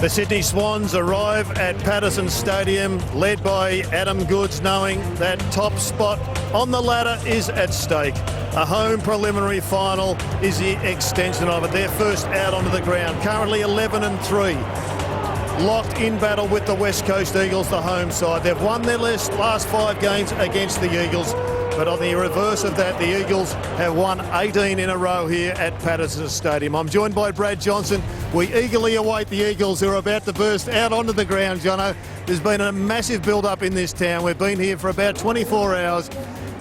The Sydney Swans arrive at Patterson Stadium, led by Adam Goods, knowing that top spot on the ladder is at stake. A home preliminary final is the extension of it. They're first out onto the ground, currently 11-3. Locked in battle with the West Coast Eagles, the home side. They've won their last 5 games against the Eagles. But on the reverse of that, the Eagles have won 18 in a row here at Patterson Stadium. I'm joined by Brad Johnson. We eagerly await the Eagles, who are about to burst out onto the ground, Jono. There's been a massive build-up in this town. We've been here for about 24 hours.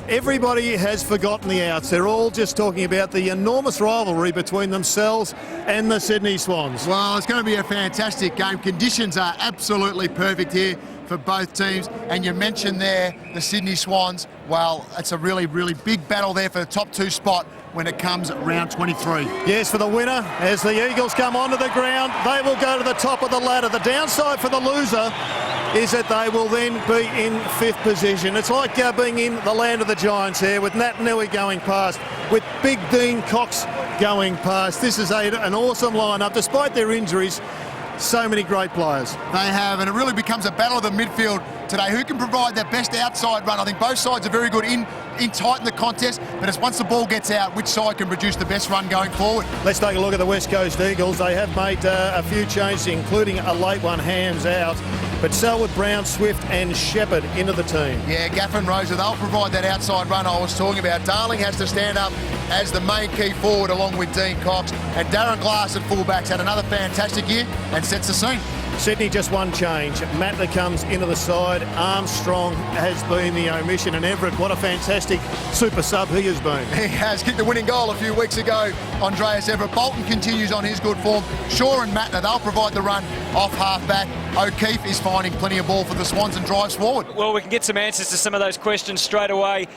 Everybody has forgotten the outs. They're all just talking about the enormous rivalry between themselves and the Sydney Swans. Well, it's going to be a fantastic game. Conditions are absolutely perfect here for both teams. And you mentioned there the Sydney Swans. Well, it's a really, really big battle there for the top 2 spot when it comes round 23. Yes, for the winner, as the Eagles come onto the ground, they will go to the top of the ladder. The downside for the loser is that they will then be in 5th position. It's like being in the land of the Giants here, with Natanui going past, with Big Dean Cox going past. This is an awesome lineup, despite their injuries. So many great players. They have, and it really becomes a battle of the midfield today. Who can provide their best outside run? I think both sides are very good in tight in the contest, but it's once the ball gets out, which side can produce the best run going forward? Let's take a look at the West Coast Eagles. They have made a few changes, including a late one, Hams out. But Selwood, Brown, Swift and Shepherd into the team. Yeah, Gaff and Rosa, they'll provide that outside run I was talking about. Darling has to stand up as the main key forward along with Dean Cox. And Darren Glass at fullbacks had another fantastic year and sets the scene. Sydney just one change. Mattler comes into the side. Armstrong has been the omission, and Everett, what a fantastic super sub he has been. He has kicked the winning goal a few weeks ago, Andreas Everett. Bolton continues on his good form. Shaw and Mattler, they'll provide the run off half-back. O'Keefe is finding plenty of ball for the Swans and drives forward. Well, we can get some answers to some of those questions straight away,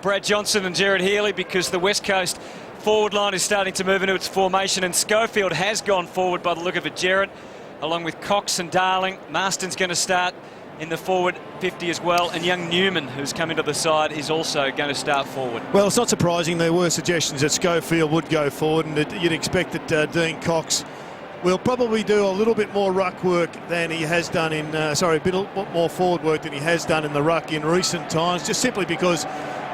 Brad Johnson and Jared Healy, because the West Coast forward line is starting to move into its formation, and Schofield has gone forward by the look of it, Jared, along with Cox and Darling. Marston's going to start in the forward 50 as well, and young Newman, who's come into the side, is also going to start forward. Well, it's not surprising there were suggestions that Schofield would go forward, and you'd expect that Dean Cox will probably do a little bit more ruck work than he has done in, a bit more forward work than he has done in the ruck in recent times, just simply because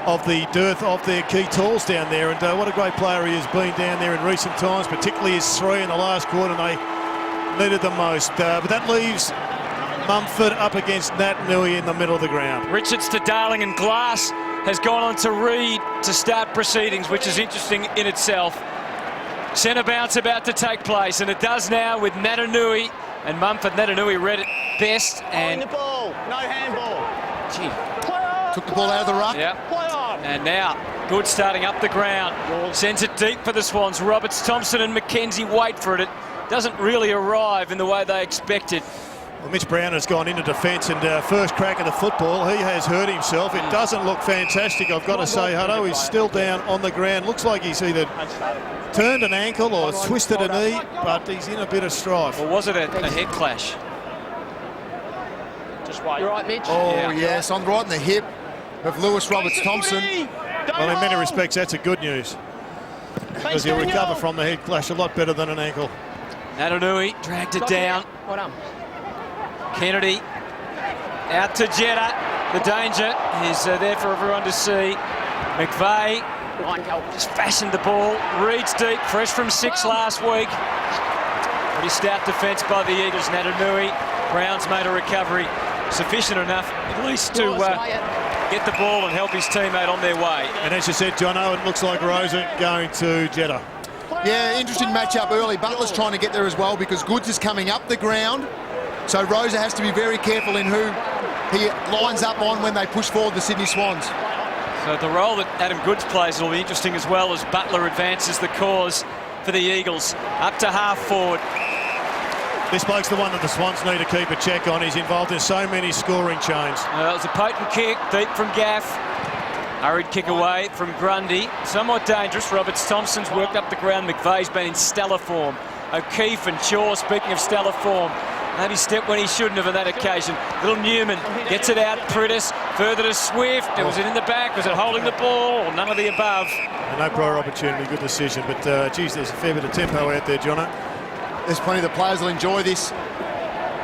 of the dearth of their key tools down there. And what a great player he has been down there in recent times, particularly his 3 in the last quarter, and they needed the most. But that leaves Mumford up against Natanui in the middle of the ground. Richards to Darling, and Glass has gone on to Reid to start proceedings, which is interesting in itself. Centre bounce about to take place, and it does now with Natanui and Mumford. Natanui read it best, and the ball, no handball. Gee. Took the ball out of the ruck. Yeah. And now Good starting up the ground, sends it deep for the Swans. Roberts, Thompson and McKenzie wait for it. It doesn't really arrive in the way they expected. Well, Mitch Brown has gone into defence, and first crack of the football, he has hurt himself. It doesn't look fantastic, I've got to say, Hutto. He's still down on the ground. Looks like he's either turned an ankle or twisted a knee, but he's in a bit of strife. Or was it a head clash? Just wait. You're right, Mitch. Oh, yes, on right in the hip of Lewis Roberts-Thompson. Well, in many respects, that's a good news, because he'll recover from the head clash a lot better than an ankle. Natanui dragged it down. Well done. Kennedy out to Jetta. The danger is there for everyone to see. McVeigh just fashioned the ball. Reid's deep, fresh from 6 last week. Pretty stout defence by the Eagles. Natanui. Brown's made a recovery sufficient enough at least to get the ball and help his teammate on their way. And as you said, Jono, it looks like Rosa going to Jetta. Yeah, interesting matchup early. Butler's trying to get there as well because Goods is coming up the ground. So Rosa has to be very careful in who he lines up on when they push forward the Sydney Swans. So the role that Adam Goods plays will be interesting as well as Butler advances the cause for the Eagles. Up to half forward. This bloke's the one that the Swans need to keep a check on. He's involved in so many scoring chains. It was a potent kick, deep from Gaff. Hurried kick away from Grundy. Somewhat dangerous. Roberts-Thompson's worked up the ground. McVeigh's been in stellar form. O'Keefe and Shaw, speaking of stellar form, maybe stepped when he shouldn't have on that occasion. Little Newman gets it out. Pritis further to Swift. Was it in the back? Was it holding the ball? Or none of the above? No prior opportunity. Good decision. But, geez, there's a fair bit of tempo out there, Jono. There's plenty of the players will enjoy this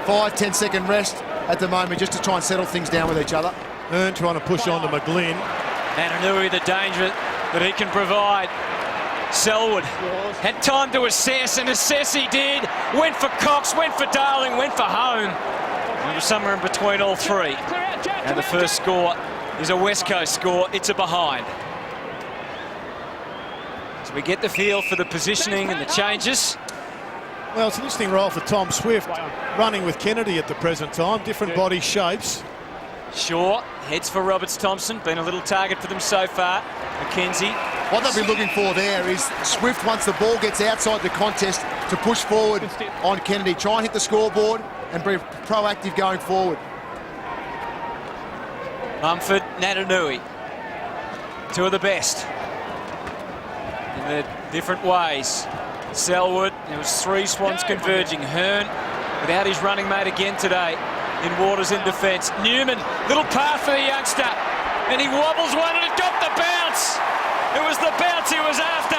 5-10 second rest at the moment just to try and settle things down with each other. Hearn trying to push on to McGlynn. Nananui, the danger that he can provide. Selwood had time to assess, and assess he did. Went for Cox, went for Darling, went for Hone. It was somewhere in between all three. And the first score is a West Coast score. It's a behind. So we get the feel for the positioning and the changes. Well, it's an interesting role for Tom Swift, running with Kennedy at the present time. Different body shapes. Shaw heads for Roberts Thompson. Been a little target for them so far. McKenzie. What they'll be looking for there is Swift, once the ball gets outside the contest, to push forward on Kennedy. Try and hit the scoreboard and be proactive going forward. Mumford, Nananui. Two of the best in their different ways. Selwood, there was three Swans converging. Hearn, without his running mate again today, in Waters in defence. Newman, little pass for the youngster, and he wobbles one and it got the bounce. It was the bounce he was after.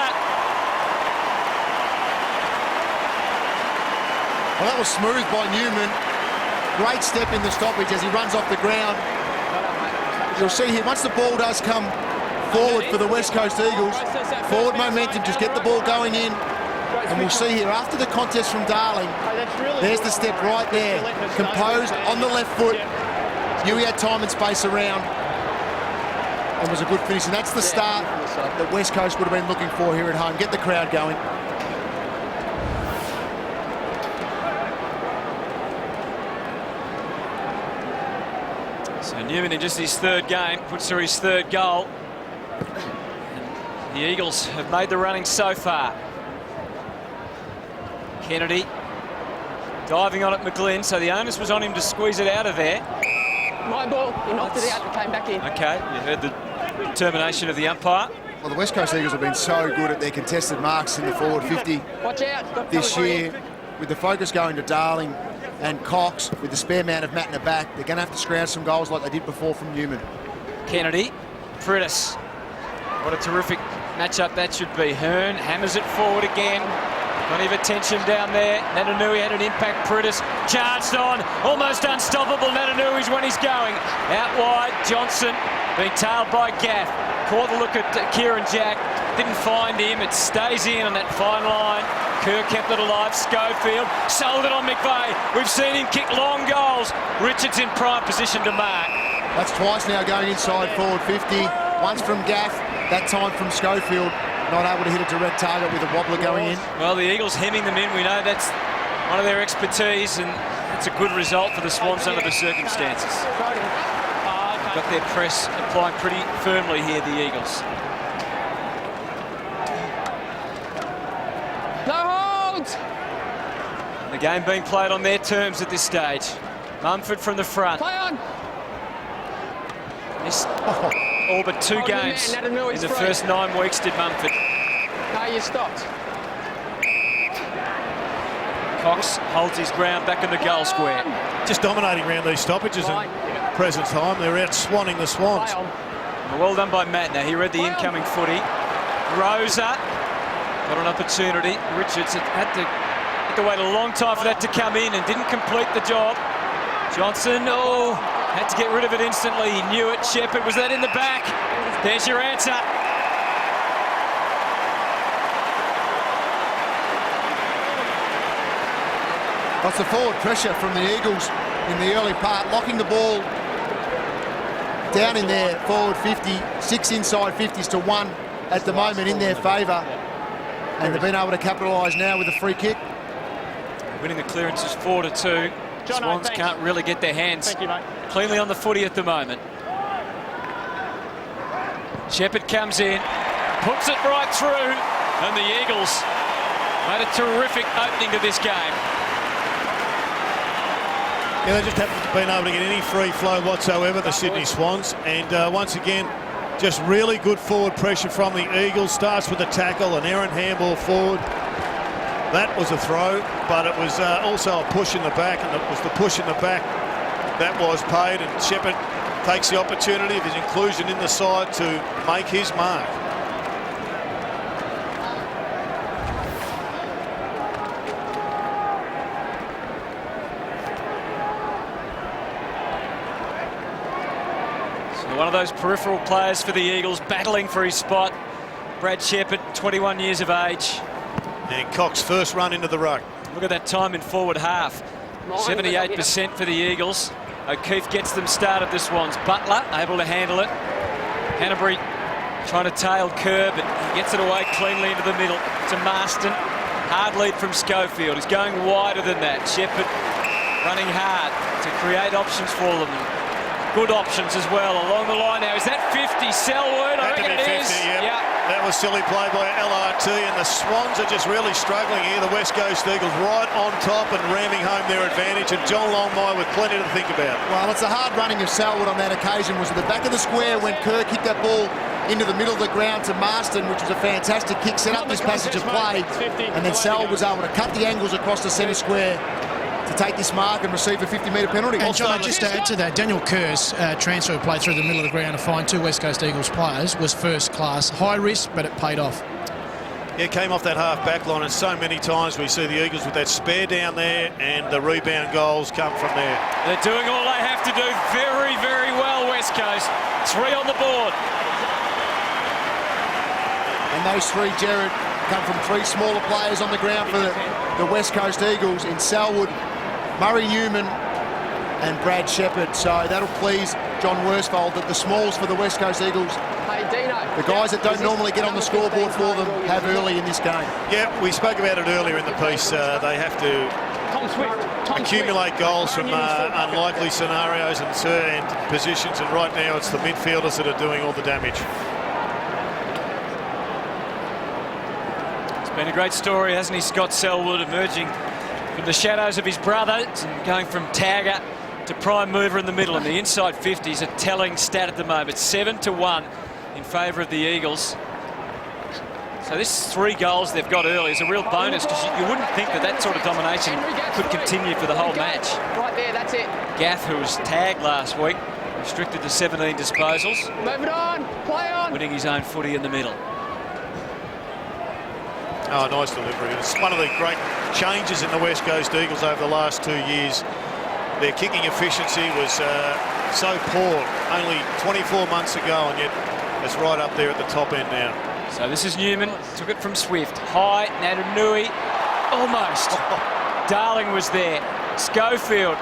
Well, that was smooth by Newman. Great step in the stoppage as he runs off the ground. You'll see here, once the ball does come forward for the West Coast Eagles, forward momentum, just get the ball going in. And we'll see here, after the contest from Darling, there's the step right there. Composed on the left foot. Knew he had time and space around. And was a good finish. And that's the start that West Coast would have been looking for here at home. Get the crowd going. So Newman, in just his third game, puts through his third goal. And the Eagles have made the running so far. Kennedy diving on at McGlynn, so the onus was on him to squeeze it out of there. My ball, he knocked it out and came back in. Okay, you heard the determination of the umpire. Well, the West Coast Eagles have been so good at their contested marks in the forward 50 Watch out. this year. With the focus going to Darling and Cox, with the spare man of Matt in the back, they're going to have to scrounge some goals like they did before from Newman. Kennedy, Pritis. What a terrific matchup that should be. Hearn hammers it forward again. Plenty of attention down there. Nananui had an impact. Pritis charged on. Almost unstoppable. Nananui's when he's going. Out wide, Johnson being tailed by Gaff. Caught the look at Kieran Jack. Didn't find him. It stays in on that fine line. Kerr kept it alive. Schofield sold it on McVeigh. We've seen him kick long goals. Richards in prime position to mark. That's twice now going inside forward 50. Once from Gaff, that time from Schofield. Not able to hit a direct target with a wobbler going in. Well, the Eagles hemming them in. We know that's one of their expertise, and it's a good result for the Swans under the circumstances. Got their press applying pretty firmly here, the Eagles. No holds! The game being played on their terms at this stage. Mumford from the front. Play on! Missed all but two games in the first 9 weeks, did Mumford. No, you stopped. Cox holds his ground back in the goal square. Just dominating around these stoppages in present time. They're out swanning the Swans. Well done by Matt. Now he read the incoming footy. Rosa got an opportunity. Richards had to wait a long time for that to come in and didn't complete the job. Johnson, had to get rid of it instantly. He knew it. Shepherd, was that in the back? There's your answer. That's the forward pressure from the Eagles in the early part, locking the ball down in their forward 50, 6 inside 50s to 1 at the moment in their favour. And they've been able to capitalise now with a free kick. Winning the clearances 4-2. Swans can't really get their hands cleanly on the footy at the moment. Shepherd comes in, puts it right through, and the Eagles made a terrific opening to this game. Yeah, they just haven't been able to get any free flow whatsoever, the Sydney Swans. And once again, just really good forward pressure from the Eagles. Starts with a tackle, an errant handball forward. That was a throw, but it was also a push in the back, and it was the push in the back that was paid, and Shepherd takes the opportunity of his inclusion in the side to make his mark. One of those peripheral players for the Eagles, battling for his spot. Brad Shepherd, 21 years of age. And Cox first run into the ruck. Look at that time in forward half. 78% for the Eagles. O'Keefe gets them started, the Swans. Butler able to handle it. Hanbury trying to tail curb, and he gets it away cleanly into the middle to Marston. Hard lead from Schofield. He's going wider than that. Shepherd running hard to create options for them. Good options as well along the line now. Is that 50? Selwood? I reckon it is. Yeah. That was silly play by LRT, and the Swans are just really struggling here. The West Coast Eagles right on top and ramming home their advantage, and John Longmire with plenty to think about. Well, it's a hard running of Selwood on that occasion. Was at the back of the square when Kirk hit that ball into the middle of the ground to Marston, which was a fantastic kick, set up this passage of play, and then Selwood was able to cut the angles across the centre square to take this mark and receive a 50-metre penalty. And John, just to add to that, Daniel Kerr's transfer play through the middle of the ground to find two West Coast Eagles players was first class. High risk, but it paid off. Yeah, came off that half back line, and so many times we see the Eagles with that spare down there, and the rebound goals come from there. They're doing all they have to do very, very well, West Coast. 3 on the board. And those 3, Jared, come from 3 smaller players on the ground for the West Coast Eagles in Selwood, Murray Newman and Brad Shepherd. So that'll please John Worsfold that the smalls for the West Coast Eagles, Hey, Dino. the guys that don't normally get on the scoreboard for them, have early in this game. Yeah, we spoke about it earlier in the piece. They have to Tom Swift. accumulate goals from unlikely scenarios and positions, and right now it's the midfielders that are doing all the damage. It's been a great story, hasn't he, Scott Selwood, emerging from the shadows of his brothers and going from tagger to prime mover in the middle. And the inside 50 is a telling stat at the moment. 7-1 in favour of the Eagles. So this 3 goals they've got early is a real bonus, because you wouldn't think that that sort of domination could continue for the whole match. Right there, that's it. Gaff, who was tagged last week, restricted to 17 disposals, Move it on. Play on. winning his own footy in the middle. Oh, nice delivery. It's one of the great changes in the West Coast Eagles over the last 2 years. Their kicking efficiency was so poor only 24 months ago, and yet it's right up there at the top end now. So this is Newman, took it from Swift. High, Natanui, almost. Darling was there. Schofield.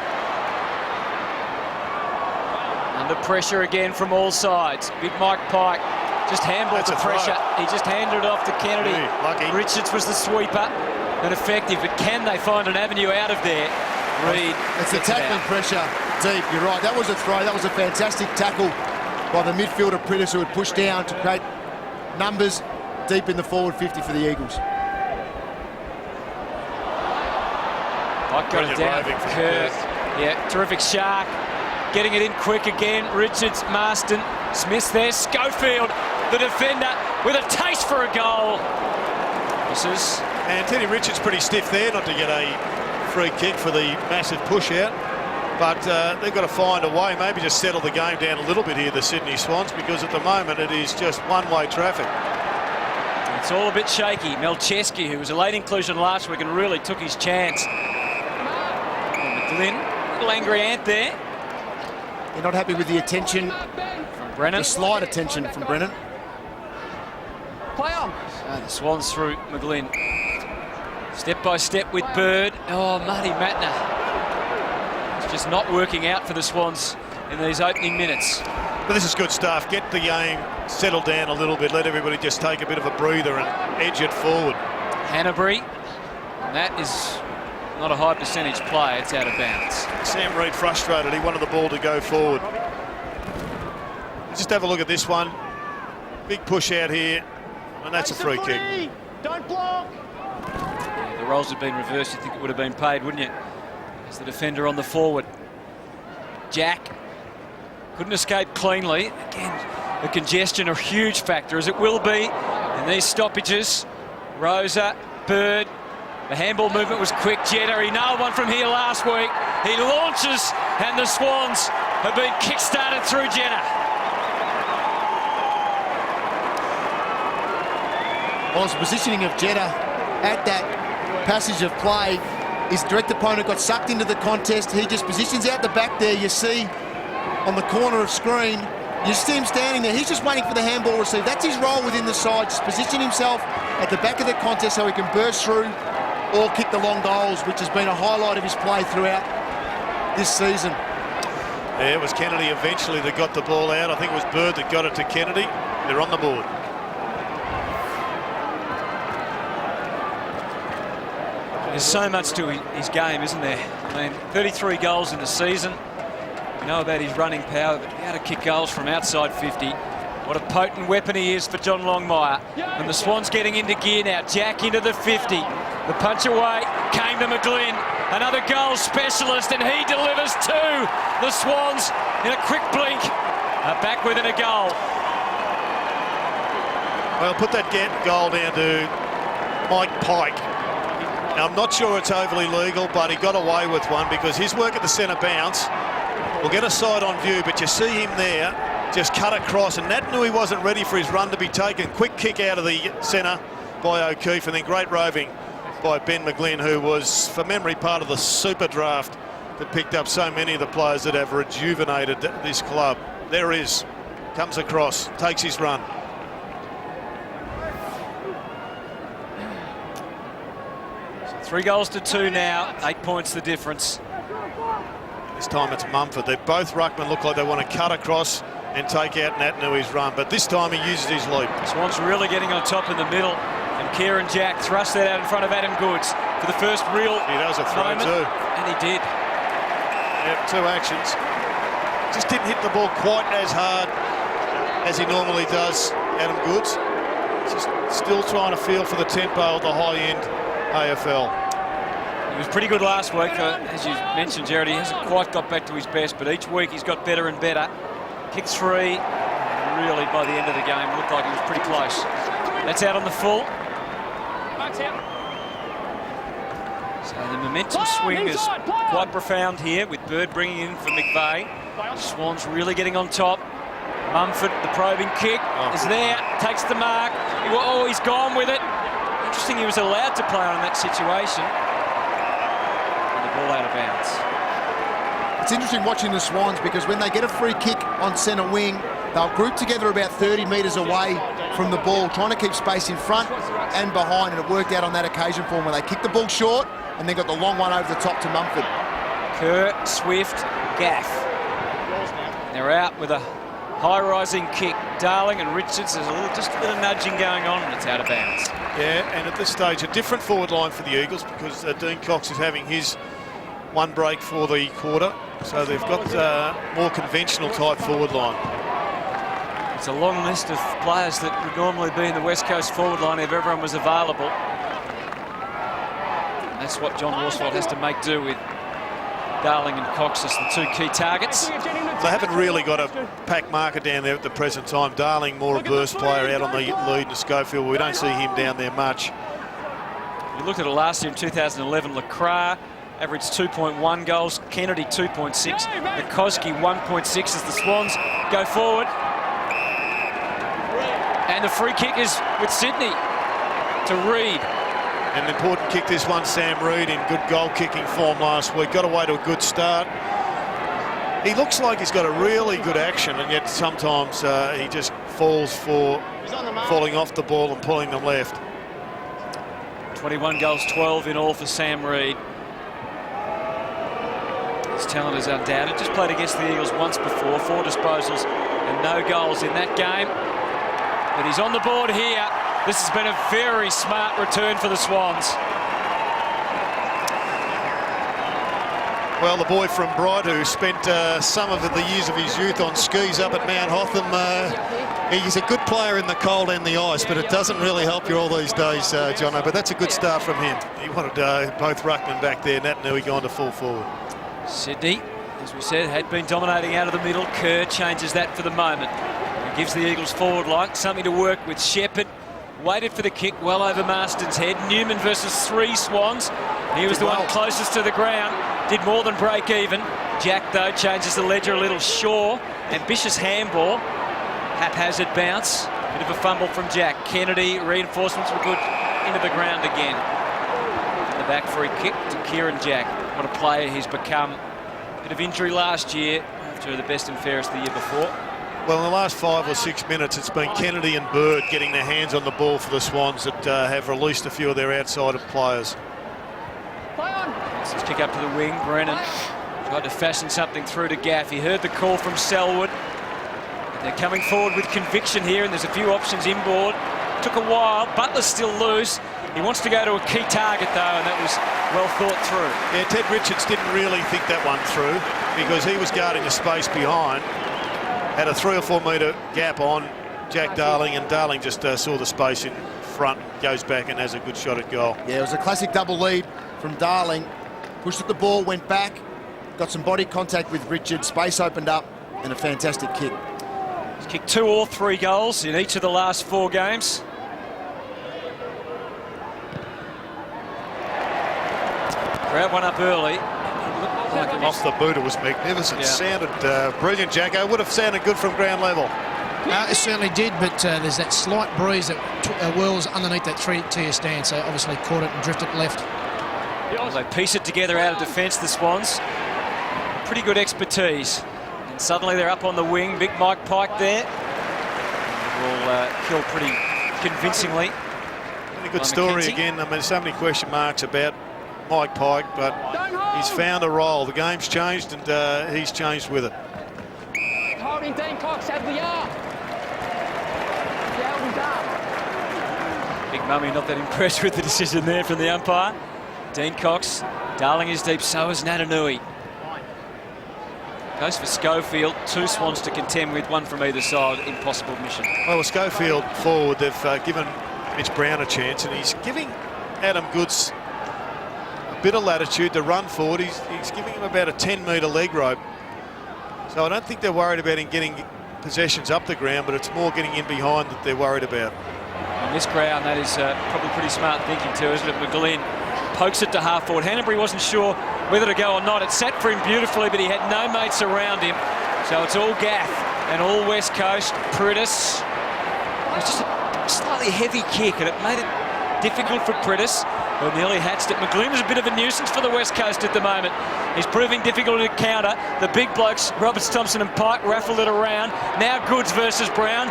Under pressure again from all sides. Big Mike Pike just handled the pressure. He just handed it off to Kennedy. Really lucky. Richards was the sweeper. Not effective, but can they find an avenue out of there? Reid. It's the tackling pressure deep, you're right. That was a throw. That was a fantastic tackle by the midfielder Prittis, who had pushed down to create numbers deep in the forward 50 for the Eagles. Mike got it down. Kirk. Yeah, terrific shark. Getting it in quick again. Richards, Marston, Smith's there. Schofield, the defender, with a taste for a goal. Misses. And Teddy Richards pretty stiff there not to get a free kick for the massive push out. But they've got to find a way, maybe just settle the game down a little bit here, the Sydney Swans, because at the moment it is just one-way traffic. It's all a bit shaky. Melcheski, who was a late inclusion last week and really took his chance. McGlynn, a little angry ant there. They're not happy with the attention, From Brennan. the slight attention from Brennan. Play on. The Swans through McGlynn. Step by step with Bird. Oh, Marty Matner. It's just not working out for the Swans in these opening minutes. But this is good stuff. Get the game settled down a little bit. Let everybody just take a bit of a breather and edge it forward. Hanbury. And that is not a high percentage play. It's out of bounds. Sam Reid frustrated. He wanted the ball to go forward. Just have a look at this one. Big push out here. And that's a free kick. Don't block. Yeah, the roles had been reversed. You'd think it would have been paid, wouldn't you? As the defender on the forward. Jack couldn't escape cleanly. Again, the congestion a huge factor, as it will be in these stoppages. Rosa, Bird. The handball movement was quick. Jetta, he nailed one from here last week. He launches, and the Swans have been kick-started through Jetta. Well, it's the positioning of Jetta at that passage of play. His direct opponent got sucked into the contest. He just positions out the back there. You see on the corner of screen You see him standing there. He's just waiting for the handball receive. That's his role within the side. Just position himself at the back of the contest so he can burst through or kick the long goals, which has been a highlight of his play throughout this season. Yeah, it was Kennedy eventually that got the ball out. I think it was Bird that got it to Kennedy. They're on the board. There's so much to his game, isn't there? I mean, 33 goals in the season. You know about his running power, but to be able to kick goals from outside 50. What a potent weapon he is for John Longmire. And the Swans getting into gear now. Jack into the 50. The punch away came to McGlynn. Another goal specialist, and he delivers two. The Swans, in a quick blink, are back within a goal. Well, put that goal down to Mike Pike. Now, I'm not sure it's overly legal, but he got away with one because his work at the centre bounce will get a side on view, but you see him there just cut across, and Nat knew he wasn't ready for his run to be taken. Quick kick out of the centre by O'Keefe, and then great roving by Ben McGlynn, who was, for memory, part of the super draft that picked up so many of the players that have rejuvenated this club. There is, comes across, takes his run. So 3 goals to 2 now, 8 points the difference. This time it's Mumford. They both ruckmen look like they want to cut across and take out Nat Nui's run, but this time he uses his leap. Swans really getting on top in the middle, and Kieran Jack thrust that out in front of Adam Goods for the first real He does a throw moment, too. and he did. Yep, 2 actions. Just didn't hit the ball quite as hard as he normally does, Adam Goods. Just still trying to feel for the tempo of the high-end AFL. He was pretty good last week, as you mentioned, Jared. He hasn't quite got back to his best, but each week he's got better and better. Kicked 3, really by the end of the game looked like he was pretty close. That's out on the full. So the momentum swing is quite profound here, with Bird bringing in for McVeigh. Swans really getting on top. Mumford, the probing kick, is there, takes the mark. He's gone with it. Interesting he was allowed to play on that situation. Ball out of bounds. It's interesting watching the Swans because when they get a free kick on centre wing, they'll group together about 30 metres away from the ball, trying to keep space in front and behind, and it worked out on that occasion for them where they kicked the ball short and then got the long one over the top to Mumford. Kerr, Swift, Gaff. They're out with a high-rising kick. Darling and Richards, there's just a bit of nudging going on, and it's out of bounds. Yeah, and at this stage, a different forward line for the Eagles because Dean Cox is having his one break for the quarter, so they've got more conventional type forward line. It's a long list of players that would normally be in the West Coast forward line if everyone was available. That's what John Worsfold has to make do with Darling and Cox as the 2 key targets. They haven't really got a pack marker down there at the present time. Darling, more a burst player out on the lead, and Schofield, we don't see him down there much. We looked at it last year in 2011. Lacroix averaged 2.1 goals, Kennedy 2.6, Nikoski 1.6 as the Swans go forward. And the free kick is with Sydney to Reid. An important kick this one, Sam Reid, in good goal-kicking form last week. Got away to a good start. He looks like he's got a really good action, and yet sometimes he just falls for falling off the ball and pulling them left. 21 goals, 12 in all for Sam Reid. His talent is undoubted. Just played against the Eagles once before, 4 disposals and no goals in that game. But he's on the board here. This has been a very smart return for the Swans. Well, the boy from Bright, who spent some of the years of his youth on skis up at Mount Hotham, he's a good player in the cold and the ice, but it doesn't really help you all these days, Jono. But that's a good start from him. He wanted both ruckmen back there. Nat Nui gone to full forward. Sydney, as we said, had been dominating out of the middle. Kerr changes that for the moment. He gives the Eagles forward line something to work with. Shepherd waited for the kick well over Marston's head. Newman versus 3 Swans. He was the one closest to the ground. Did more than break even. Jack, though, changes the ledger a little. Shaw, ambitious handball. Haphazard bounce. Bit of a fumble from Jack. Kennedy, reinforcements were good. Into the ground again. The back free kick to Kieran Jack. What a player he's become. Bit of injury last year after the best and fairest the year before. Well, in the last 5 or 6 minutes, it's been Kennedy and Bird getting their hands on the ball for the Swans that have released a few of their outside players. Let's kick up to the wing. Brennan tried to fashion something through to Gaff. He heard the call from Selwood. They're coming forward with conviction here, and there's a few options inboard. Took a while. Butler's still loose. He wants to go to a key target, though, and that was well thought through. Yeah, Ted Richards didn't really think that one through because he was guarding the space behind. Had a 3 or 4 metre gap on Jack Darling, and Darling just saw the space in front, goes back and has a good shot at goal. Yeah, it was a classic double lead from Darling. Pushed at the ball, went back, got some body contact with Richards, space opened up, and a fantastic kick. He's kicked 2 or 3 goals in each of the last 4 games. Grab one up early. Like Off the boot, it was magnificent. Yeah. Sounded brilliant, Jacko. Would have sounded good from ground level. It certainly did, but there's that slight breeze that whirls underneath that 3-tier stand, so obviously caught it and drifted left. Well, they piece it together out of defence, the Swans. Pretty good expertise. And suddenly they're up on the wing. Big Mike Pike there. Will kill pretty convincingly. Really good story again. I mean, so many question marks about Mike Pike, but he's found a role. The game's changed, and he's changed with it. Holding Dean Cox out of the yard. Big Mummy not that impressed with the decision there from the umpire. Dean Cox. Darling is deep, so is Natanui. Goes for Schofield. 2 Swans to contend with, 1 from either side. Impossible mission. Well, with Schofield forward, they've given Mitch Brown a chance, and he's giving Adam Goods a bit of latitude to run forward. He's giving him about a 10-metre leg rope. So I don't think they're worried about him getting possessions up the ground, but it's more getting in behind that they're worried about. On this ground, that is probably pretty smart thinking too, isn't it? McGlynn pokes it to half forward. Hanbury wasn't sure whether to go or not. It sat for him beautifully, but he had no mates around him. So it's all Gaff and all West Coast. Pritis. It was just a slightly heavy kick, and it made it difficult for Pritis, who nearly hatched it. McGlynn is a bit of a nuisance for the West Coast at the moment. He's proving difficult to counter. The big blokes, Roberts, Thompson and Pike, raffled it around. Now Goods versus Brown.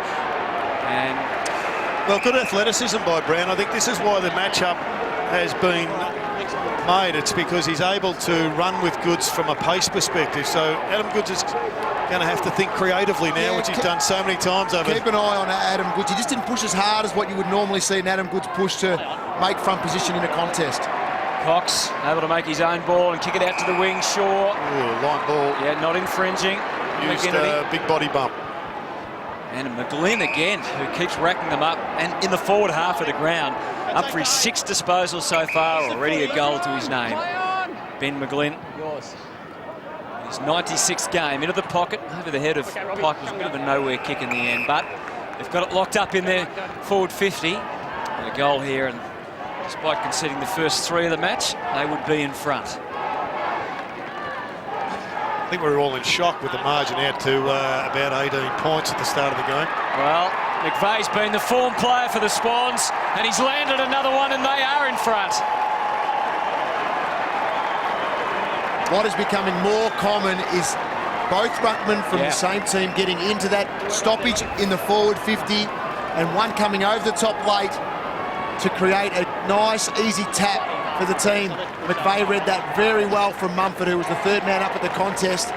And well, good athleticism by Brown. I think this is why the matchup has been made. It's because he's able to run with Goods from a pace perspective. So Adam Goods is going to have to think creatively now, which he's done so many times over. Keep an eye on Adam Goods. He just didn't push as hard as what you would normally see an Adam Goods push to make front position in a contest. Cox able to make his own ball and kick it out to the wing. Shaw. Ooh, line ball. Yeah, not infringing. Used a big body bump. And McGlynn again, who keeps racking them up, and in the forward half of the ground, up for his 6th disposal so far, already a goal to his name. Ben McGlynn. His 96th game, into the pocket, over the head of Pike. Was a bit of a nowhere kick in the end, but they've got it locked up in their forward 50. And a goal here, and despite conceding the first 3 of the match, they would be in front. I think we were all in shock with the margin out to about 18 points at the start of the game. Well, McVeigh's been the form player for the Swans, and he's landed another one, and they are in front. What is becoming more common is both ruckmen from the same team getting into that stoppage in the forward 50, and one coming over the top late to create a nice, easy tap for the team. McVeigh read that very well from Mumford, who was the 3rd man up at the contest.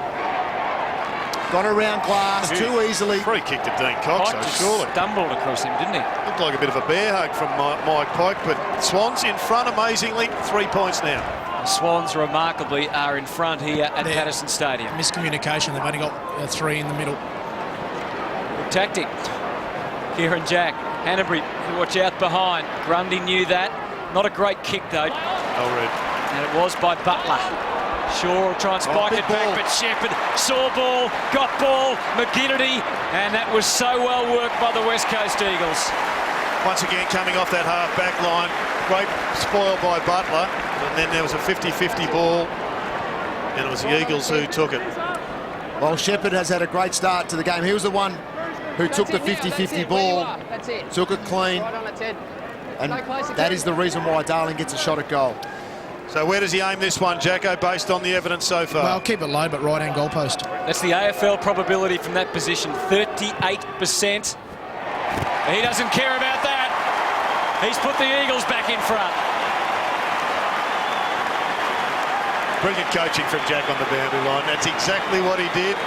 Got around glass too easily. Free kick to Dean Cox, Pike just surely. stumbled across him, didn't he? Looked like a bit of a bear hug from Mike Pike, but Swans in front amazingly. 3 points now. The Swans remarkably are in front here at Patterson Stadium. Miscommunication, they've only got 3 in the middle. Good tactic. Kieran Jack, Hanbury, watch out behind. Grundy knew that. Not a great kick though. Oh, red. And it was by Butler. Shaw will try and spike it back, but Shepherd saw ball, got ball, McGinnity, and that was so well worked by the West Coast Eagles. Once again, coming off that half-back line, great spoil by Butler, and then there was a 50-50 ball, and it was the Eagles who took it. Well, Shepherd has had a great start to the game. He was the one who took the 50-50 ball, took it clean, and that is the reason why Darling gets a shot at goal. So where does he aim this one, Jacko, based on the evidence so far? Well, keep it low, but right-hand goalpost. That's the AFL probability from that position, 38%. He doesn't care about that. He's put the Eagles back in front. Brilliant coaching from Jack on the boundary line. That's exactly what he did.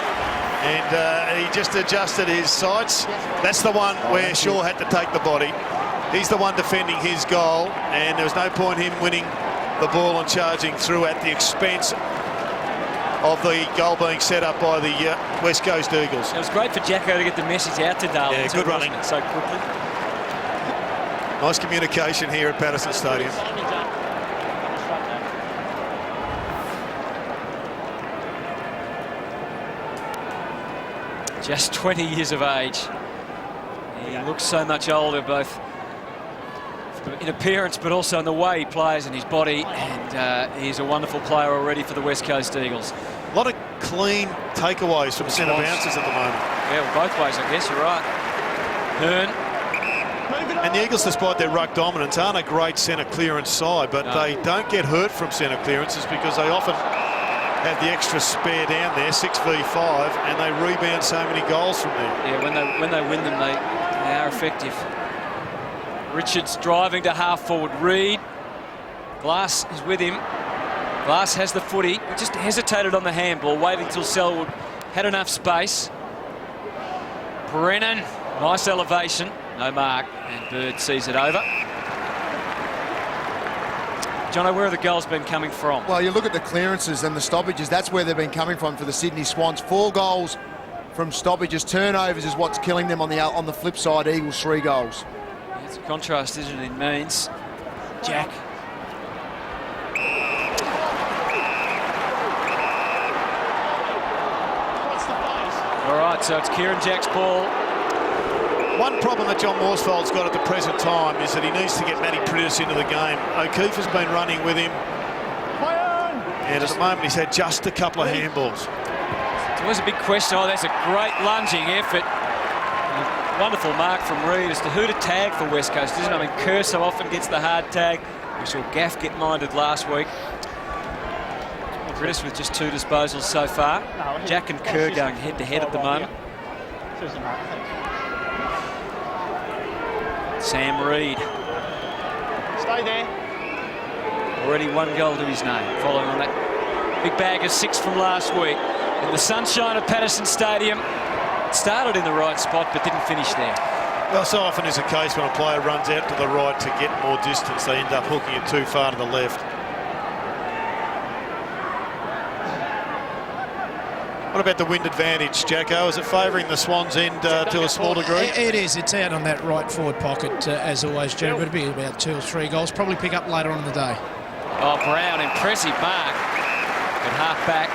And he just adjusted his sights. That's the one where Shaw had to take the body. He's the one defending his goal, and there was no point him winning the ball and charging through at the expense of the goal being set up by the West Coast Eagles. It was great for Jacko to get the message out to Darwin. Yeah, good running. So quickly. Nice communication here at Patterson Stadium. Just 20 years of age. He looks so much older, both in appearance but also in the way he plays and his body, and he's a wonderful player already for the West Coast Eagles. A lot of clean takeaways from centre bounces at the moment. Yeah, well, both ways, I guess, you're right. Hearn. And the Eagles, despite their ruck dominance, aren't a great centre clearance side, but they don't get hurt from centre clearances because they often have the extra spare down there, 6v5, and they rebound so many goals from there. Yeah, when they win them, they are effective. Richards driving to half forward. Reid. Glass is with him. Glass has the footy. He just hesitated on the handball, waiting till Selwood had enough space. Brennan, nice elevation. No mark, and Bird sees it over. Jono, where have the goals been coming from? Well, you look at the clearances and the stoppages, that's where they've been coming from for the Sydney Swans. 4 goals from stoppages. Turnovers is what's killing them on the flip side. Eagles 3 goals. Yeah, it's a contrast, isn't it, in means. Jack. All right, so it's Kieran Jack's ball. One problem that John Morsfold's got at the present time is that he needs to get Matty Priddis into the game. O'Keefe has been running with him, and at the moment he's had just a couple of handballs. It was a big question. Oh, that's a great lunging effort. A wonderful mark from Reid as to who to tag for West Coast, isn't it? I mean, Kerr so often gets the hard tag. We saw Gaff get minded last week. Priddis with just 2 disposals so far. Jack and Kerr going head-to-head at the moment. Sam Reid. Stay there. Already 1 goal to his name, following on that big bag of 6 from last week. In the sunshine of Patterson Stadium, it started in the right spot but didn't finish there. Well, so often is the case when a player runs out to the right to get more distance, they end up hooking it too far to the left. What about the wind advantage, Jacko? Is it favouring the Swans end to a small degree? It is. It's out on that right forward pocket, as always, Jerry. But it'll be about 2 or 3 goals. Probably pick up later on in the day. Oh, Brown, impressive mark. At half back.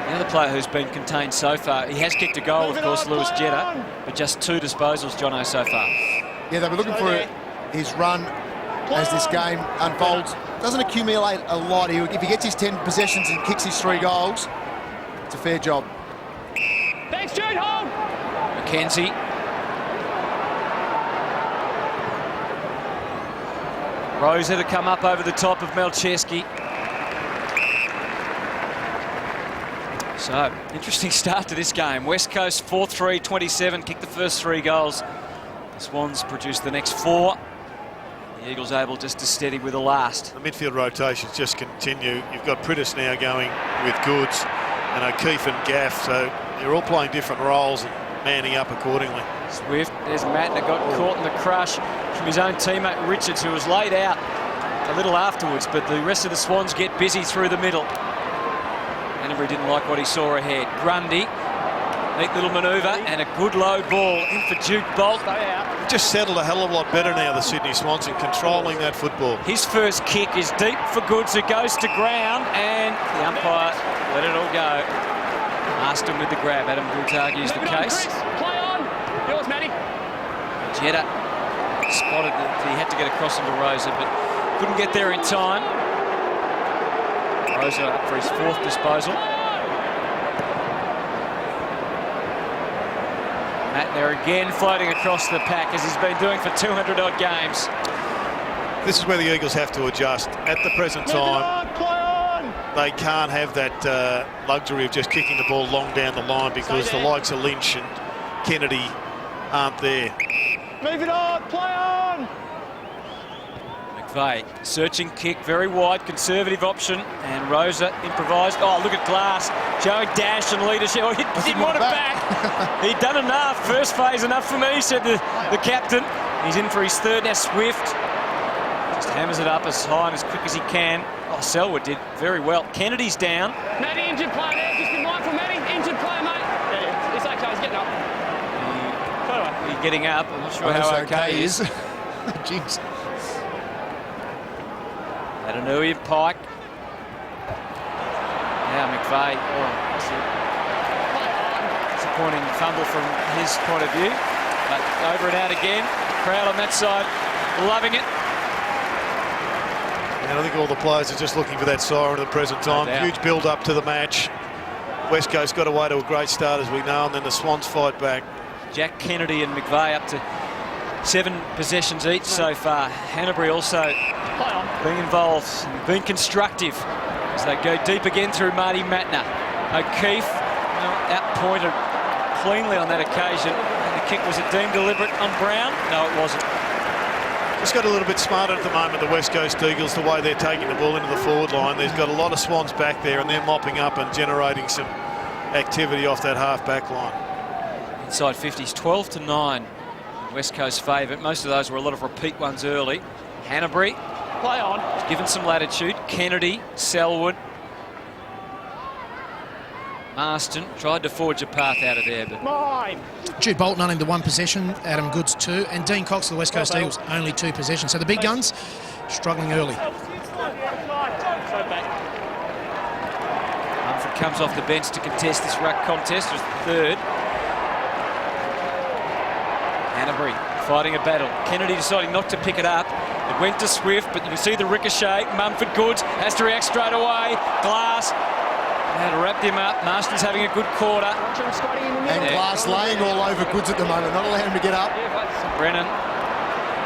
The other player who's been contained so far, he has kicked a goal, of course, Lewis Jetta, but just 2 disposals, Jono, so far. Yeah, they'll be looking for his run as this game unfolds. Doesn't accumulate a lot. If he gets his 10 possessions and kicks his 3 goals, it's a fair job. Thanks, Jude. Home. McKenzie. Rosa to come up over the top of Melcheski. So, interesting start to this game. West Coast 4-3-27, kicked the first 3 goals. The Swans produced the next 4. The Eagles able just to steady with the last. The midfield rotations just continue. You've got Priddis now going with Goods and O'Keefe and Gaff, so they're all playing different roles and manning up accordingly. Swift, there's Matt that got caught in the crush from his own teammate Richards, who was laid out a little afterwards, but the rest of the Swans get busy through the middle. Canterbury didn't like what he saw ahead. Grundy, neat little manoeuvre and a good low ball in for Duke Bolt. Just settled a hell of a lot better now, the Sydney Swans, in controlling that football. His first kick is deep for Goods, who goes to ground, and the umpire let it all go. Marston with the grab. Adam Goods argues the case. Play on. Yours, Matty. Jetta spotted that he had to get across into Rosa, but couldn't get there in time. Rosa up for his 4th disposal. Matt there again, floating across the pack, as he's been doing for 200-odd games. This is where the Eagles have to adjust. At the present time, they can't have that luxury of just kicking the ball long down the line because the likes of Lynch and Kennedy aren't there. Move it on, play on! McVeigh, searching kick, very wide, conservative option, and Rosa improvised. Oh, look at Glass, showing dash and leadership. Oh, he didn't want it back. He'd done enough. First phase enough for me, said the captain. He's in for his third. Now Swift just hammers it up as high and as quick as he can. Oh, Selwood did very well. Kennedy's down. Matty, injured player there. Just be mindful, Matty. Injured player, mate. Yeah, it's okay. He's getting up. He's getting up. I'm not sure how okay he is. Jinx. Adenui and Pike. Now McVeigh. Oh, that's a disappointing fumble from his point of view. But over and out again. Crowd on that side loving it. And I think all the players are just looking for that siren at the present time. No doubt. Huge build-up to the match. West Coast got away to a great start, as we know, and then the Swans fight back. Jack Kennedy and McVeigh up to 7 possessions each so far. Hanbury also being involved and being constructive as they go deep again through Marty Matner. O'Keefe outpointed cleanly on that occasion. And the kick, was it deemed deliberate on Brown? No, it wasn't. Just got a little bit smarter at the moment, the West Coast Eagles, the way they're taking the ball into the forward line. There's got a lot of Swans back there, and they're mopping up and generating some activity off that half-back line. Inside 50s, 12-9. West Coast favourite. Most of those were a lot of repeat ones early. Hanbury, Play on. given some latitude. Kennedy, Selwood. Marston tried to forge a path out of there, but Mine. Jude Bolton only the 1 possession, Adam Goods 2, and Dean Cox of the West Coast Eagles only 2 possessions. So the big guns struggling early. So back. Mumford comes off the bench to contest this ruck contest. It was the third. Hanbury fighting a battle. Kennedy deciding not to pick it up. It went to Swift, but you can see the ricochet. Mumford Goods has to react straight away. Glass had wrapped him up. Marston's having a good quarter. And Glass laying all over Goods at the moment, not allowing him to get up. Brennan.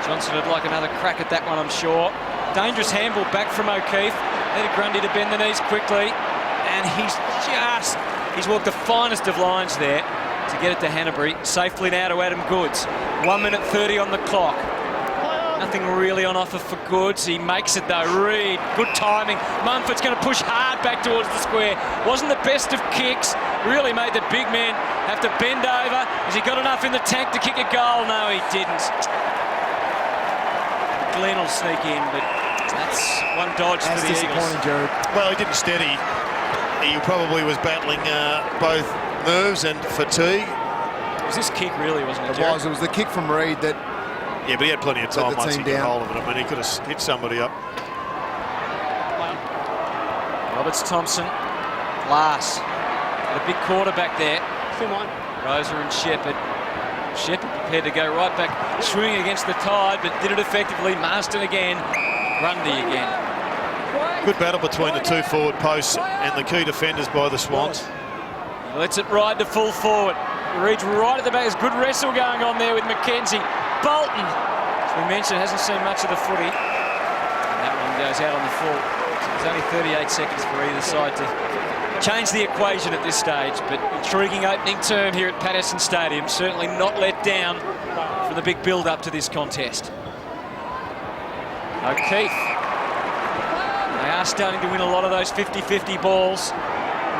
Johnson would like another crack at that one, I'm sure. Dangerous handball back from O'Keefe. Needed Grundy to bend the knees quickly. And he's walked the finest of lines there to get it to Hanbury. Safely now to Adam Goods. 1 minute 30 on the clock. Nothing really on offer for Goods. He makes it though. Reed, good timing. Mumford's going to push hard back towards the square. Wasn't the best of kicks. Really made the big man have to bend over. Has he got enough in the tank to kick a goal? No, he didn't. Glenn will sneak in, but that's one dodge for the Eagles. Jared. Well, he didn't steady. He probably was battling both nerves and fatigue. It was this kick really, wasn't it, It was. It was the kick from Reed that. Yeah, but he had plenty of time the once he team got down. hold of it. I mean, he could have hit somebody up. Roberts Thompson. Glass. Got a big quarterback there. Rosa and Shepherd. Shepherd prepared to go right back, swinging against the tide, but did it effectively. Marston again. Grundy again. Good battle between the 2 forward posts and the key defenders by the Swans. He lets it ride to full forward. Reach right at the back. There's good wrestle going on there with McKenzie. Bolton, as we mentioned, hasn't seen much of the footy. And that one goes out on the full. So there's only 38 seconds for either side to change the equation at this stage. But intriguing opening term here at Patterson Stadium. Certainly not let down from the big build-up to this contest. O'Keefe. They are starting to win a lot of those 50-50 balls.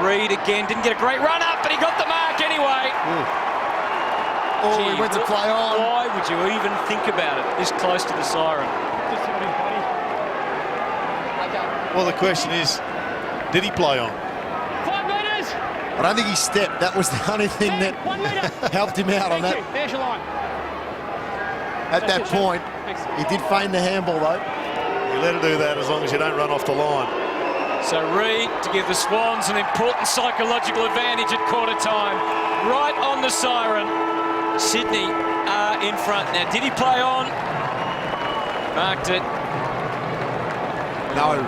Reed again didn't get a great run up, but he got the mark anyway. Oh, Gee, he went to play on. Why would you even think about it this close to the siren? Well, the question is, did he play on? 5 metres. I don't think he stepped. That was the only thing that 1 metre. helped him out on that. There's your line. At that point, he did feign the handball though. You let her do that as long as you don't run off the line. So Reed to give the Swans an important psychological advantage at quarter time. Right on the siren. Sydney are in front. Now, did he play on? Marked it. No.